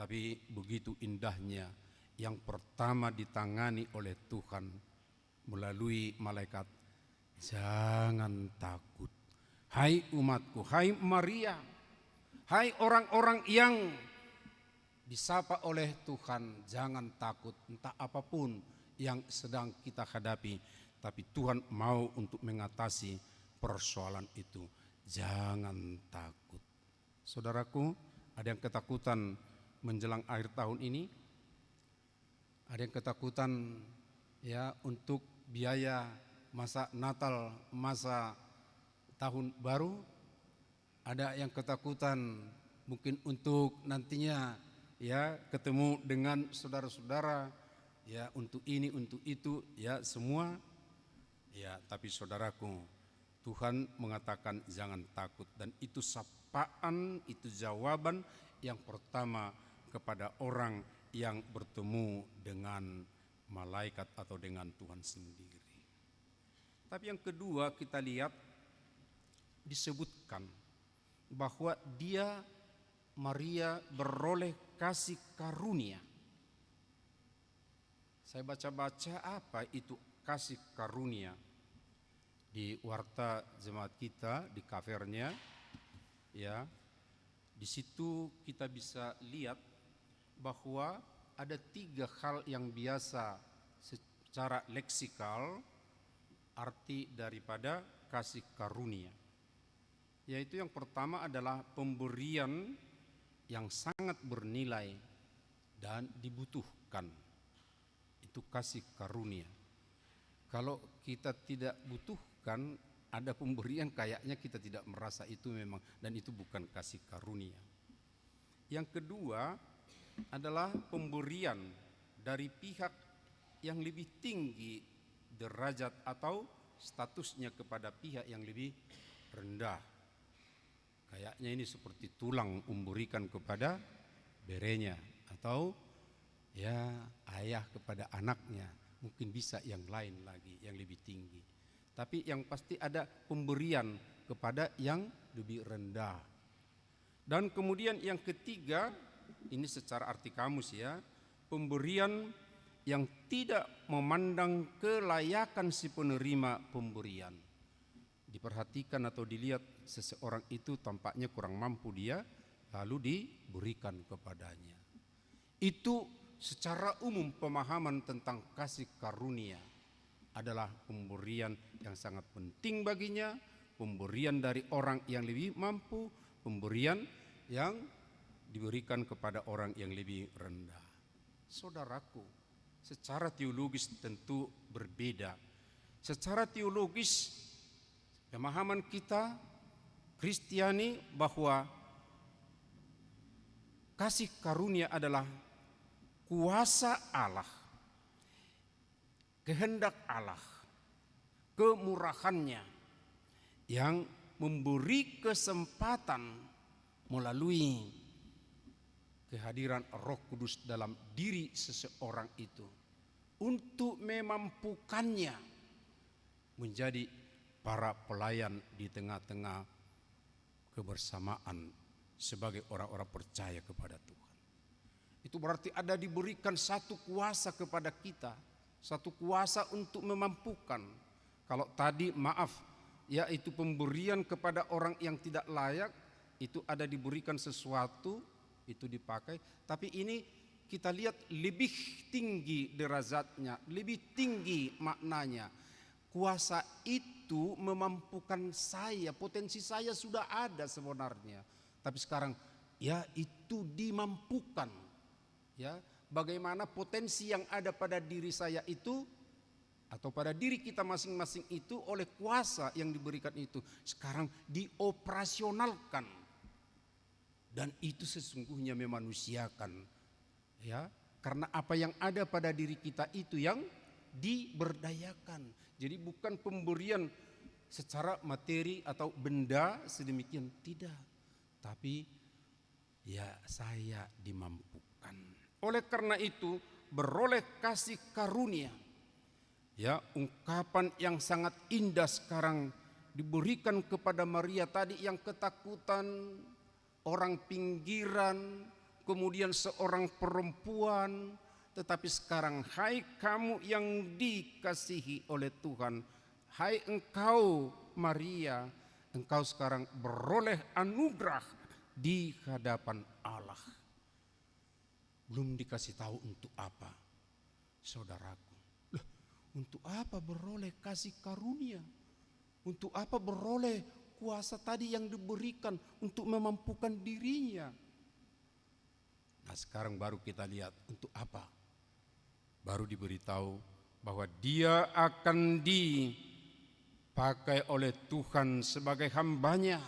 Tapi begitu indahnya yang pertama ditangani oleh Tuhan melalui malaikat. Jangan takut, hai umatku, hai Maria, hai orang-orang yang disapa oleh Tuhan, jangan takut entah apapun yang sedang kita hadapi. Tapi Tuhan mau untuk mengatasi persoalan itu. Jangan takut. Saudaraku, ada yang ketakutan menjelang akhir tahun ini? Ada yang ketakutan ya untuk biaya masa Natal, masa tahun baru? Ada yang ketakutan mungkin untuk nantinya ya ketemu dengan saudara-saudara, ya untuk ini, untuk itu, ya semua. Ya, tapi saudaraku, Tuhan mengatakan jangan takut, dan itu sapaan, itu jawaban yang pertama kepada orang yang bertemu dengan malaikat atau dengan Tuhan sendiri. Tapi yang kedua kita lihat disebutkan bahwa dia Maria beroleh kasih karunia. Saya baca-baca apa itu kasih karunia di warta jemaat kita di covernya, ya. Di situ kita bisa lihat bahwa ada 3 hal yang biasa secara leksikal arti daripada kasih karunia. Yaitu yang pertama adalah pemberian yang sangat bernilai dan dibutuhkan. Itu kasih karunia. Kalau kita tidak butuhkan, ada pemberian kayaknya kita tidak merasa itu memang, dan itu bukan kasih karunia. Yang kedua adalah pemberian dari pihak yang lebih tinggi derajat atau statusnya kepada pihak yang lebih rendah. Kayaknya ini seperti tulang memberikan kepada berenya, atau ya ayah kepada anaknya, mungkin bisa yang lain lagi yang lebih tinggi. Tapi yang pasti ada pemberian kepada yang lebih rendah. Dan kemudian yang ketiga, ini secara arti kamus ya, pemberian yang tidak memandang kelayakan si penerima pemberian. Diperhatikan atau dilihat seseorang itu tampaknya kurang mampu dia, lalu diberikan kepadanya. Itu secara umum pemahaman tentang kasih karunia adalah pemberian yang sangat penting baginya, pemberian dari orang yang lebih mampu, pemberian yang diberikan kepada orang yang lebih rendah. Saudaraku, secara teologis tentu berbeda. Secara teologis pemahaman kita Kristiani bahwa kasih karunia adalah kuasa Allah, kehendak Allah, kemurahannya yang memberi kesempatan melalui kehadiran Roh Kudus dalam diri seseorang itu untuk memampukannya menjadi para pelayan di tengah-tengah kebersamaan sebagai orang-orang percaya kepada Tuhan. Itu berarti ada diberikan satu kuasa kepada kita, satu kuasa untuk memampukan. Kalau tadi maaf, yaitu pemberian kepada orang yang tidak layak, itu ada diberikan sesuatu, itu dipakai. Tapi ini kita lihat lebih tinggi derajatnya, lebih tinggi maknanya. Kuasa itu memampukan saya, potensi saya sudah ada sebenarnya. Tapi sekarang ya itu dimampukan. Ya, bagaimana potensi yang ada pada diri saya itu atau pada diri kita masing-masing itu oleh kuasa yang diberikan itu sekarang dioperasionalkan. Dan itu sesungguhnya memanusiakan, ya, karena apa yang ada pada diri kita itu yang diberdayakan. Jadi bukan pemberian secara materi atau benda sedemikian, tidak, tapi ya saya dimampukan. Oleh karena itu beroleh kasih karunia, ya, ungkapan yang sangat indah sekarang diberikan kepada Maria tadi yang ketakutan, orang pinggiran, kemudian seorang perempuan, tetapi sekarang hai kamu yang dikasihi oleh Tuhan, hai engkau Maria, engkau sekarang beroleh anugerah di hadapan Allah. Belum dikasih tahu untuk apa, saudaraku. Loh, untuk apa beroleh kasih karunia? Untuk apa beroleh kuasa tadi yang diberikan untuk memampukan dirinya? Nah sekarang baru kita lihat untuk apa. Baru diberitahu bahwa dia akan dipakai oleh Tuhan sebagai hambanya.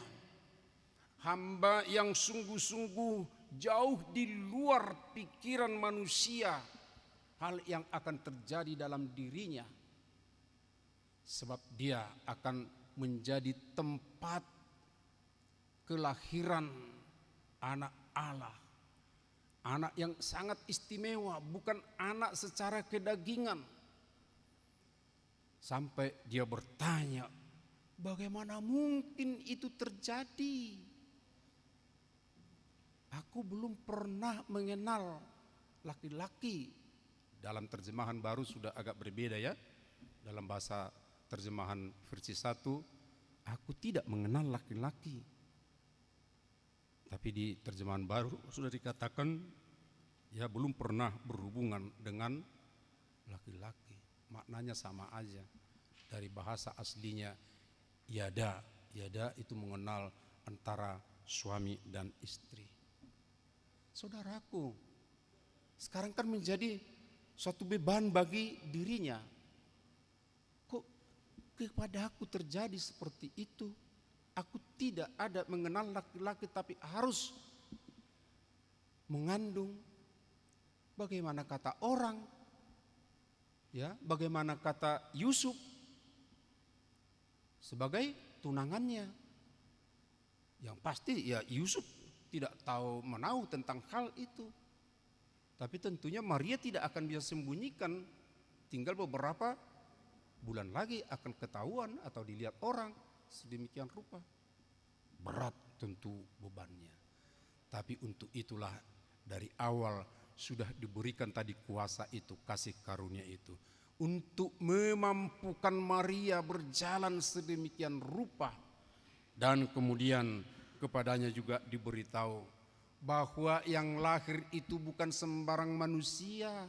Hamba yang sungguh-sungguh jauh di luar pikiran manusia hal yang akan terjadi dalam dirinya. Sebab dia akan menjadi tempat kelahiran anak Allah. Anak yang sangat istimewa, bukan anak secara kedagingan. Sampai dia bertanya, bagaimana mungkin itu terjadi? Aku belum pernah mengenal laki-laki. Dalam terjemahan baru sudah agak berbeda ya. Dalam bahasa terjemahan versi 1, aku tidak mengenal laki-laki. Tapi di terjemahan baru sudah dikatakan ya belum pernah berhubungan dengan laki-laki. Maknanya sama aja. Dari bahasa aslinya yada. Yada itu mengenal antara suami dan istri. Saudaraku, sekarang kan menjadi suatu beban bagi dirinya. Kepada aku terjadi seperti itu. Aku tidak ada mengenal laki-laki tapi harus mengandung. Bagaimana kata orang? Ya, bagaimana kata Yusuf sebagai tunangannya? Yang pasti ya Yusuf tidak tahu menahu tentang hal itu. Tapi tentunya Maria tidak akan bisa sembunyikan. Tinggal beberapa bulan lagi akan ketahuan atau dilihat orang sedemikian rupa. Berat tentu bebannya. Tapi untuk itulah dari awal sudah diberikan tadi kuasa itu, kasih karunia itu. Untuk memampukan Maria berjalan sedemikian rupa. Dan kemudian kepadanya juga diberitahu bahwa yang lahir itu bukan sembarang manusia,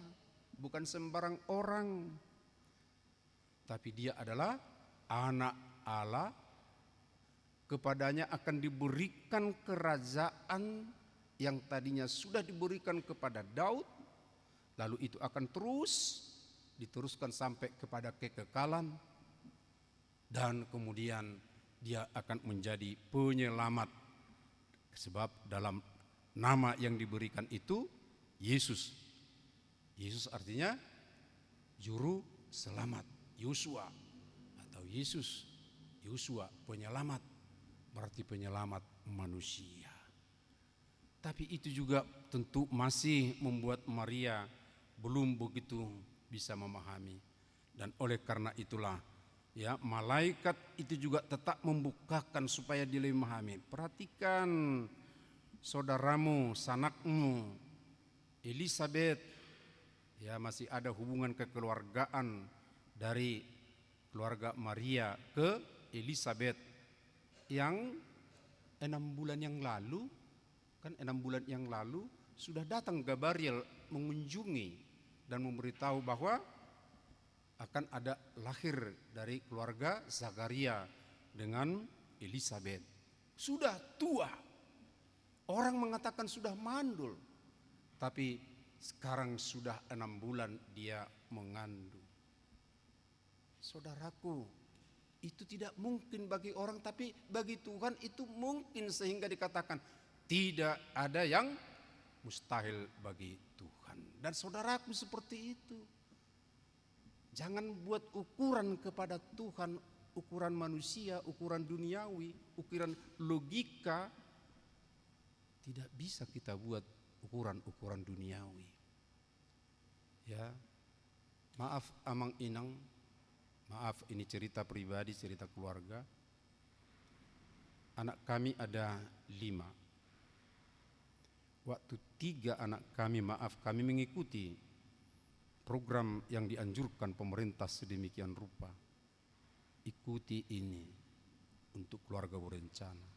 bukan sembarang orang. Tapi dia adalah anak Allah. Kepadanya akan diberikan kerajaan yang tadinya sudah diberikan kepada Daud, lalu itu akan terus diteruskan sampai kepada kekekalan, dan kemudian dia akan menjadi penyelamat. Sebab dalam nama yang diberikan itu Yesus. Yesus artinya juru selamat, Yosua atau Yesus. Yosua penyelamat, berarti penyelamat manusia. Tapi itu juga tentu masih membuat Maria belum begitu bisa memahami. Dan oleh karena itulah ya, malaikat itu juga tetap membukakan supaya dia lebih memahami. Perhatikan saudaramu, sanakmu Elisabet, ya masih ada hubungan kekeluargaan dari keluarga Maria ke Elisabet yang 6 bulan yang lalu, kan 6 bulan yang lalu sudah datang Gabriel mengunjungi dan memberitahu bahwa akan ada lahir dari keluarga Zakaria dengan Elisabet. Sudah tua, orang mengatakan sudah mandul, tapi sekarang sudah 6 bulan dia mengandung. Saudaraku, itu tidak mungkin bagi orang, tapi bagi Tuhan itu mungkin, sehingga dikatakan tidak ada yang mustahil bagi Tuhan. Dan saudaraku seperti itu. Jangan buat ukuran kepada Tuhan, ukuran manusia, ukuran duniawi, ukuran logika. Tidak bisa kita buat ukuran-ukuran duniawi. Ya, maaf Amang Inang, maaf ini cerita pribadi, cerita keluarga. Anak kami ada 5. Waktu 3 anak kami, kami mengikuti program yang dianjurkan pemerintah sedemikian rupa. Ikuti ini untuk keluarga berencana.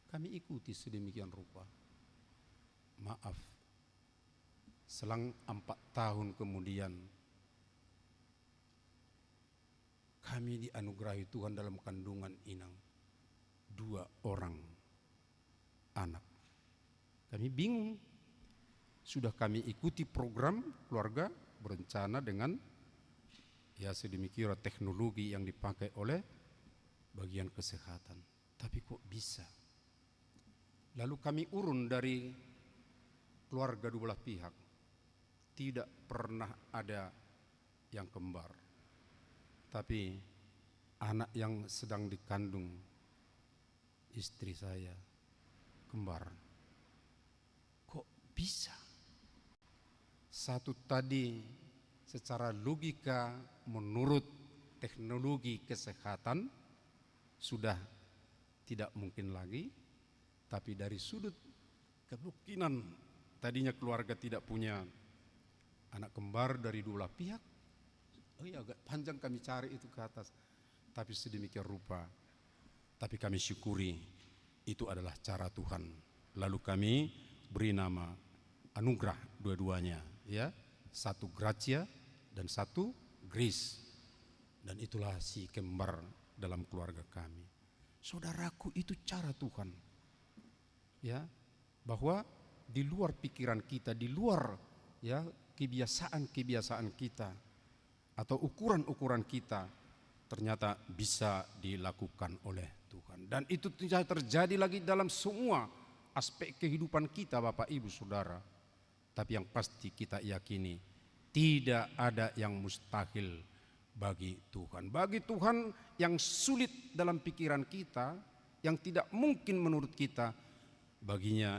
Kami ikuti sedemikian rupa. Maaf, selang 4 tahun kemudian kami dianugerahi Tuhan dalam kandungan Inang 2 orang anak. Kami bingung. Sudah kami ikuti program keluarga berencana dengan ya sedemikian teknologi yang dipakai oleh bagian kesehatan. Tapi kok bisa? Lalu kami urun dari keluarga 2 belah pihak. Tidak pernah ada yang kembar. Tapi anak yang sedang dikandung istri saya kembar. Kok bisa? Satu tadi secara logika menurut teknologi kesehatan sudah tidak mungkin lagi, tapi dari sudut kemungkinan tadinya keluarga tidak punya anak kembar dari 2 belah pihak. Oh iya, agak panjang kami cari itu ke atas, tapi sedemikian rupa. Tapi kami syukuri itu adalah cara Tuhan. Lalu kami beri nama anugerah dua-duanya, ya, 1 Gracia dan 1 Grace. Dan itulah si kembar dalam keluarga kami. Saudaraku, itu cara Tuhan. Ya, bahwa di luar pikiran kita, di luar ya kebiasaan-kebiasaan kita atau ukuran-ukuran kita, ternyata bisa dilakukan oleh Tuhan. Dan itu tidak terjadi lagi dalam semua aspek kehidupan kita, Bapak Ibu Saudara. Tapi yang pasti kita yakini tidak ada yang mustahil bagi Tuhan. Bagi Tuhan yang sulit dalam pikiran kita, yang tidak mungkin menurut kita, baginya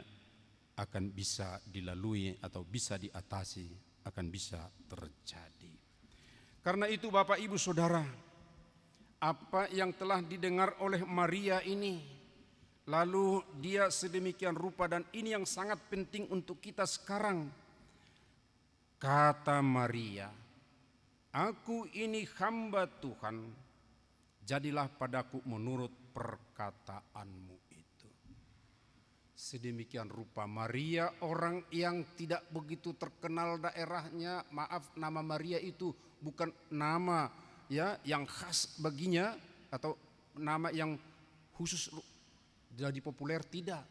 akan bisa dilalui atau bisa diatasi, akan bisa terjadi. Karena itu Bapak Ibu Saudara, apa yang telah didengar oleh Maria ini, lalu dia sedemikian rupa, dan ini yang sangat penting untuk kita sekarang. Kata Maria, "Aku ini hamba Tuhan, jadilah padaku menurut perkataanmu itu." Sedemikian rupa Maria, orang yang tidak begitu terkenal daerahnya, maaf, nama Maria itu bukan nama ya yang khas baginya atau nama yang khusus jadi populer, tidak.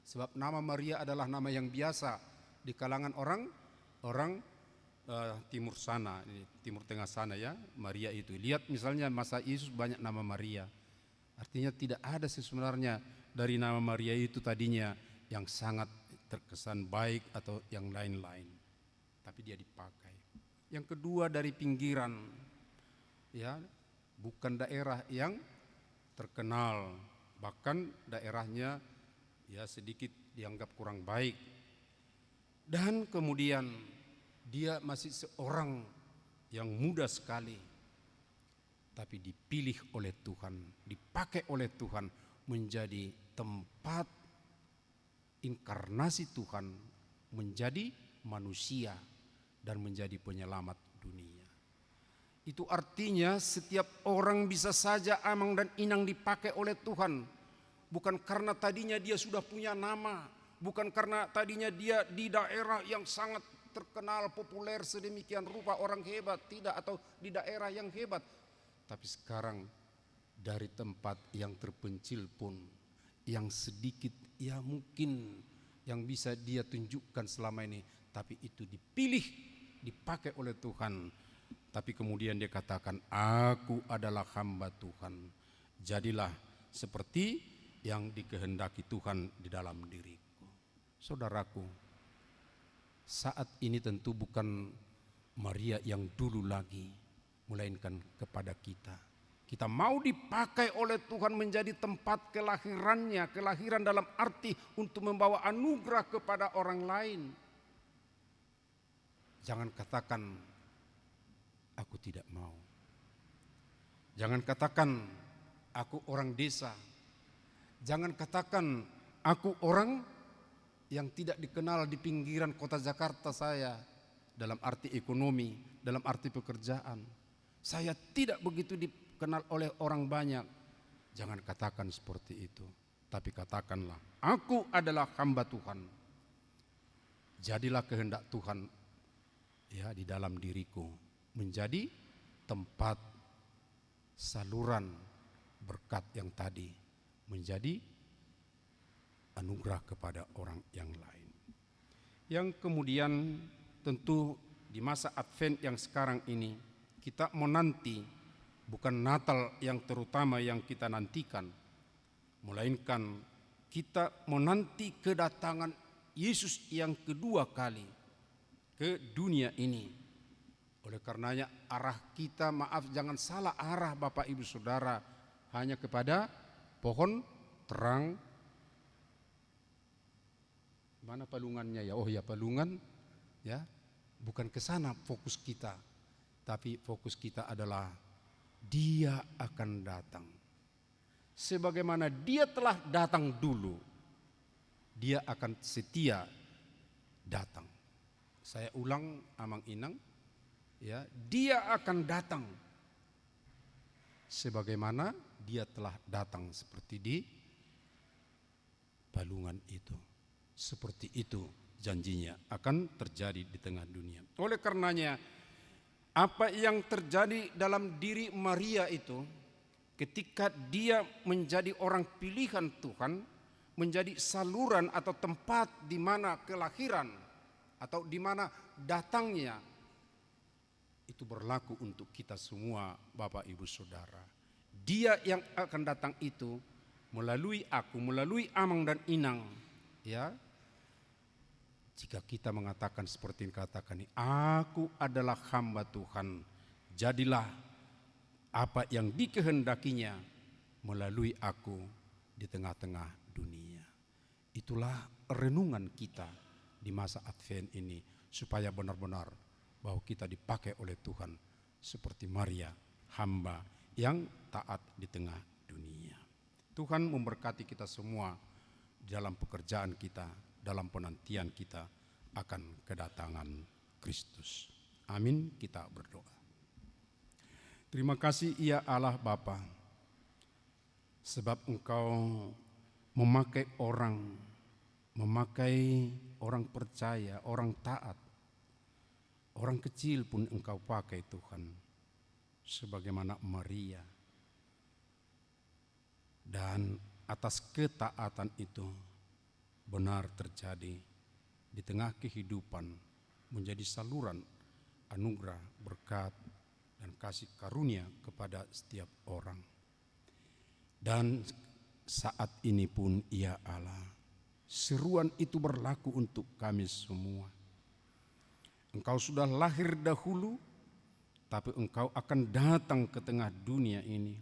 Sebab nama Maria adalah nama yang biasa di kalangan orang orang timur sana, timur tengah sana ya, Maria itu. Lihat misalnya masa Yesus banyak nama Maria. Artinya tidak ada sebenarnya dari nama Maria itu tadinya yang sangat terkesan baik atau yang lain-lain. Tapi dia dipakai. Yang kedua dari pinggiran, ya, bukan daerah yang terkenal, bahkan daerahnya ya sedikit dianggap kurang baik. Dan kemudian dia masih seorang yang muda sekali, tapi dipilih oleh Tuhan, dipakai oleh Tuhan menjadi tempat inkarnasi Tuhan, menjadi manusia dan menjadi penyelamat dunia. Itu artinya setiap orang bisa saja Amang dan Inang dipakai oleh Tuhan. Bukan karena tadinya dia sudah punya nama, bukan karena tadinya dia di daerah yang sangat terkenal, populer sedemikian rupa, orang hebat, tidak, atau di daerah yang hebat. Tapi sekarang dari tempat yang terpencil pun, yang sedikit ya mungkin yang bisa dia tunjukkan selama ini, tapi itu dipilih, dipakai oleh Tuhan. Tapi kemudian dia katakan, aku adalah hamba Tuhan, jadilah seperti yang dikehendaki Tuhan di dalam diriku. Saudaraku, saat ini tentu bukan Maria yang dulu lagi, melainkan kepada kita. Kita mau dipakai oleh Tuhan menjadi tempat kelahirannya, kelahiran dalam arti untuk membawa anugerah kepada orang lain. Jangan katakan, aku tidak mau. Jangan katakan, aku orang desa. Jangan katakan, aku orang yang tidak dikenal di pinggiran kota Jakarta saya, dalam arti ekonomi, dalam arti pekerjaan. Saya tidak begitu dikenal oleh orang banyak. Jangan katakan seperti itu, tapi katakanlah, aku adalah hamba Tuhan. Jadilah kehendak Tuhan ya di dalam diriku, menjadi tempat saluran berkat yang tadi, menjadi anugerah kepada orang yang lain. Yang kemudian tentu di masa Advent yang sekarang ini, kita menanti bukan Natal yang terutama yang kita nantikan, melainkan kita menanti kedatangan Yesus yang kedua kali ke dunia ini. Oleh karenanya arah kita, maaf jangan salah arah Bapak Ibu Saudara, hanya kepada pohon terang. Mana palungannya ya? Oh ya, palungan ya. Bukan ke sana fokus kita, tapi fokus kita adalah Dia akan datang. Sebagaimana Dia telah datang dulu, Dia akan setia datang. Saya ulang Amang Inang, ya, Dia akan datang sebagaimana Dia telah datang seperti di palungan itu. Seperti itu janjinya akan terjadi di tengah dunia. Oleh karenanya, apa yang terjadi dalam diri Maria itu, ketika dia menjadi orang pilihan Tuhan, menjadi saluran atau tempat di mana kelahiran atau di mana datangnya, itu berlaku untuk kita semua Bapak Ibu Saudara. Dia yang akan datang itu melalui aku, melalui Amang dan Inang, ya. Jika kita mengatakan seperti yang katakan ini, aku adalah hamba Tuhan, jadilah apa yang dikehendakinya melalui aku di tengah-tengah dunia. Itulah renungan kita di masa Advent ini, supaya benar-benar bahwa kita dipakai oleh Tuhan seperti Maria, hamba yang taat di tengah dunia. Tuhan memberkati kita semua dalam pekerjaan kita, dalam penantian kita akan kedatangan Kristus. Amin, kita berdoa. Terima kasih ya Allah Bapa, sebab Engkau memakai orang percaya, orang taat, orang kecil pun Engkau pakai Tuhan, sebagaimana Maria. Dan atas ketaatan itu benar terjadi di tengah kehidupan menjadi saluran anugerah, berkat, dan kasih karunia kepada setiap orang. Dan saat ini pun ya Allah, seruan itu berlaku untuk kami semua. Engkau sudah lahir dahulu, tapi Engkau akan datang ke tengah dunia ini.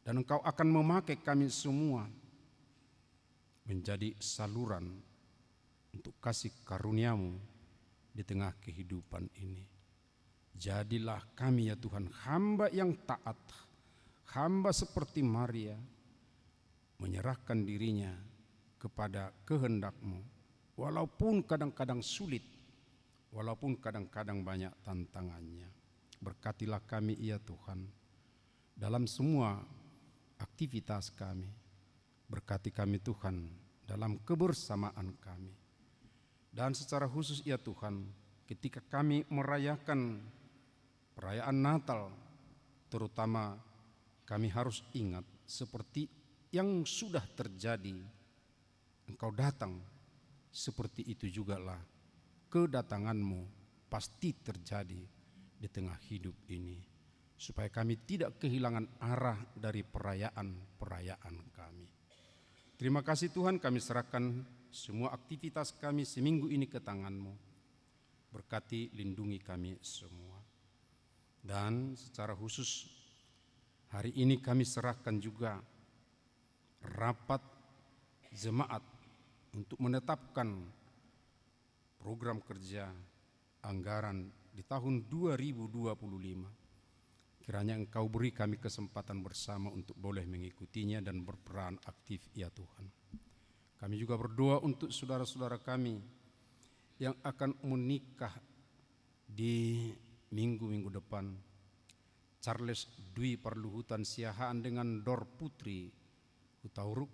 Dan Engkau akan memakai kami semua menjadi saluran untuk kasih karunia-Mu di tengah kehidupan ini. Jadilah kami ya Tuhan, hamba yang taat, hamba seperti Maria, menyerahkan dirinya kepada kehendak-Mu, walaupun kadang-kadang sulit, walaupun kadang-kadang banyak tantangannya. Berkatilah kami ya Tuhan, dalam semua aktivitas kami. Berkati kami Tuhan, dalam kebersamaan kami. Dan secara khusus ya Tuhan, ketika kami merayakan perayaan Natal, terutama kami harus ingat seperti yang sudah terjadi, Engkau datang, seperti itu jugalah kedatangan-Mu pasti terjadi di tengah hidup ini, supaya kami tidak kehilangan arah dari perayaan-perayaan kami. Terima kasih Tuhan, kami serahkan semua aktivitas kami seminggu ini ke tangan-Mu. Berkati, lindungi kami semua. Dan secara khusus hari ini kami serahkan juga rapat jemaat untuk menetapkan program kerja anggaran di tahun 2025. Kiranya Engkau beri kami kesempatan bersama untuk boleh mengikutinya dan berperan aktif ya Tuhan. Kami juga berdoa untuk saudara-saudara kami yang akan menikah di minggu-minggu depan. Charles Dwi Perluhutan Siahaan dengan Dor Putri Hutauruk,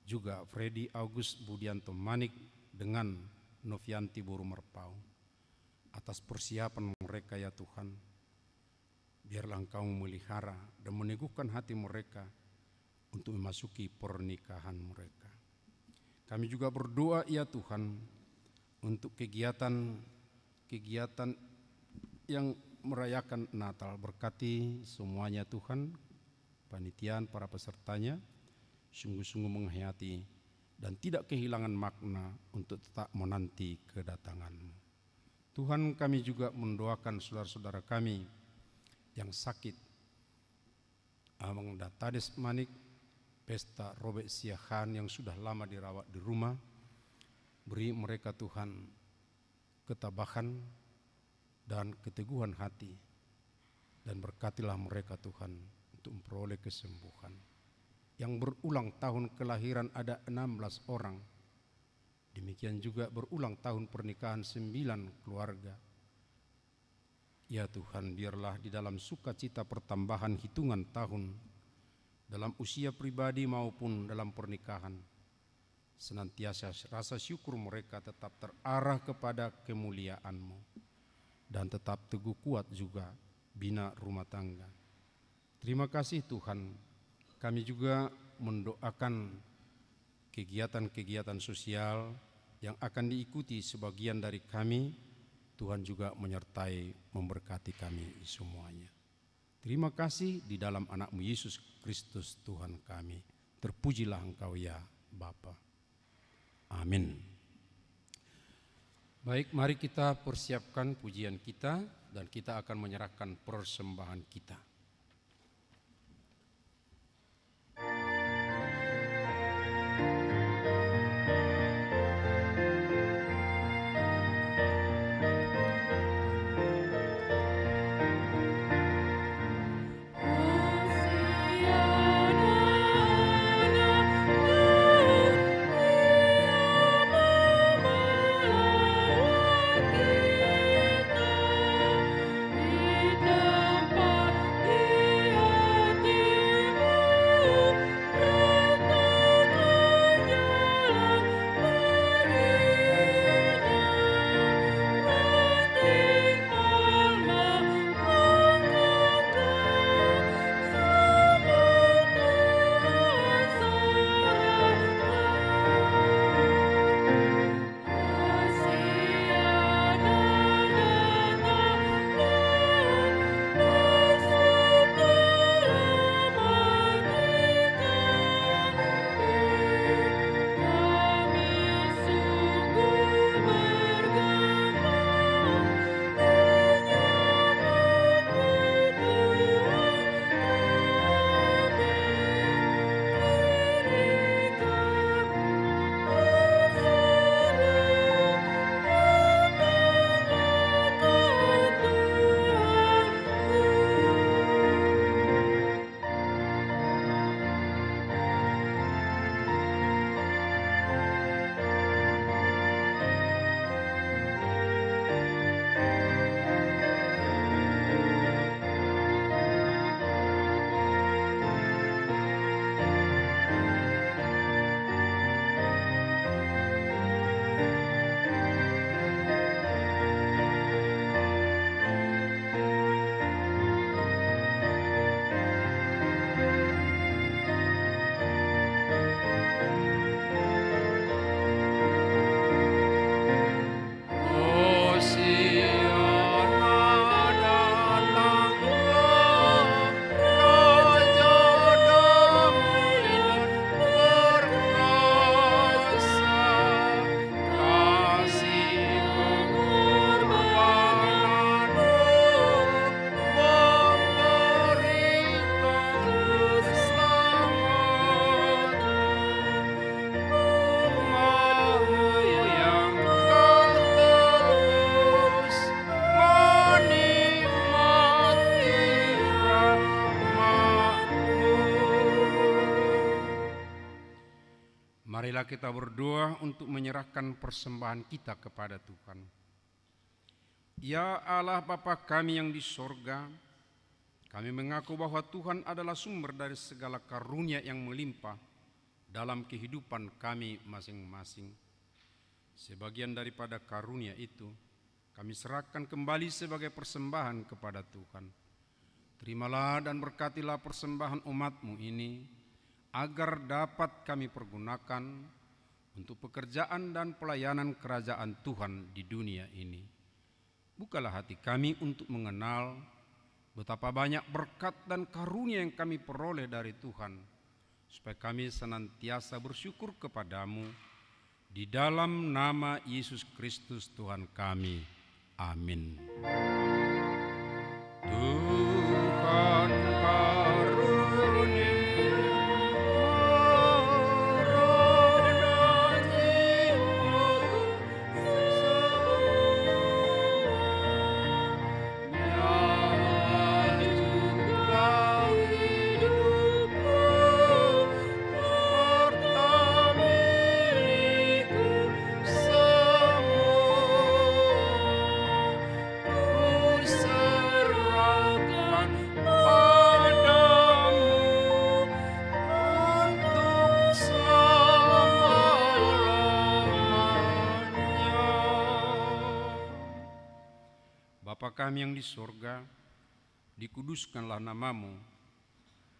juga Freddy August Budianto Manik dengan Novianti Buru Merpau. Atas persiapan mereka ya Tuhan, biarlah Engkau memelihara dan meneguhkan hati mereka untuk memasuki pernikahan mereka. Kami juga berdoa ya Tuhan untuk kegiatan yang merayakan Natal. Berkati semuanya Tuhan, panitian, para pesertanya, sungguh-sungguh menghayati dan tidak kehilangan makna untuk tetap menanti kedatangan-Mu. Tuhan, kami juga mendoakan saudara-saudara kami yang sakit, Amang Datades Manik, Pesta Robek Siahan yang sudah lama dirawat di rumah. Beri mereka Tuhan ketabahan dan keteguhan hati, dan berkatilah mereka Tuhan untuk memperoleh kesembuhan. Yang berulang tahun kelahiran ada 16 orang. Demikian juga berulang tahun pernikahan 9 keluarga. Ya Tuhan, biarlah di dalam sukacita pertambahan hitungan tahun, dalam usia pribadi maupun dalam pernikahan, senantiasa rasa syukur mereka tetap terarah kepada kemuliaan-Mu, dan tetap teguh kuat juga bina rumah tangga. Terima kasih Tuhan. Kami juga mendoakan kegiatan-kegiatan sosial yang akan diikuti sebagian dari kami. Tuhan juga menyertai, memberkati kami semuanya. Terima kasih di dalam anak-Mu Yesus Kristus Tuhan kami. Terpujilah Engkau ya Bapa. Amin. Baik, mari kita persiapkan pujian kita dan kita akan menyerahkan persembahan kita. Di tempat Marilah kita berdoa untuk menyerahkan persembahan kita kepada Tuhan. Ya Allah Bapa kami yang di sorga, kami mengaku bahwa Tuhan adalah sumber dari segala karunia yang melimpah dalam kehidupan kami masing-masing. Sebagian daripada karunia itu kami serahkan kembali sebagai persembahan kepada Tuhan. Terimalah dan berkatilah persembahan umat-Mu ini, agar dapat kami pergunakan untuk pekerjaan dan pelayanan kerajaan Tuhan di dunia ini. Bukalah hati kami untuk mengenal betapa banyak berkat dan karunia yang kami peroleh dari Tuhan, supaya kami senantiasa bersyukur kepadamu, di dalam nama Yesus Kristus Tuhan kami. Amin. Tuhan karunia Bapa kami yang di sorga, dikuduskanlah namamu,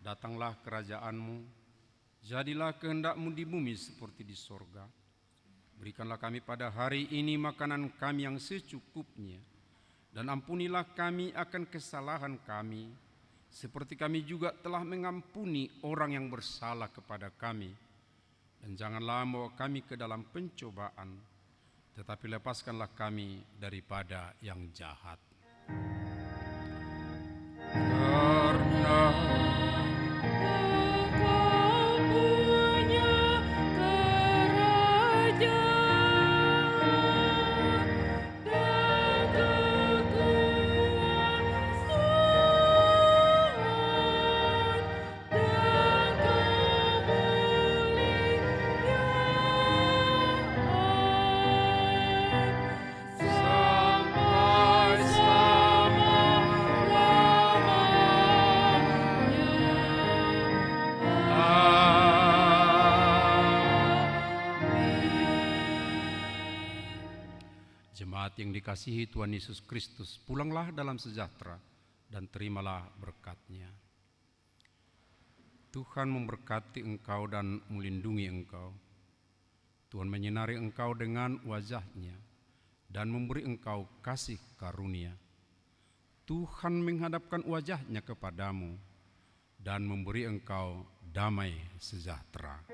datanglah kerajaanmu, jadilah kehendak-Mu di bumi seperti di sorga. Berikanlah kami pada hari ini makanan kami yang secukupnya, dan ampunilah kami akan kesalahan kami, seperti kami juga telah mengampuni orang yang bersalah kepada kami. Dan janganlah membawa kami ke dalam pencobaan, tetapi lepaskanlah kami daripada yang jahat. Karena Engkau punya kerajaan dan kekuasaan dan kemuliaan sampai Jemaat yang dikasihi Tuhan Yesus Kristus, pulanglah dalam sejahtera dan terimalah berkat-Nya. Tuhan memberkati engkau dan melindungi engkau. Tuhan menyinari engkau dengan wajah-Nya dan memberi engkau kasih karunia. Tuhan menghadapkan wajah-Nya kepadamu dan memberi engkau damai sejahtera.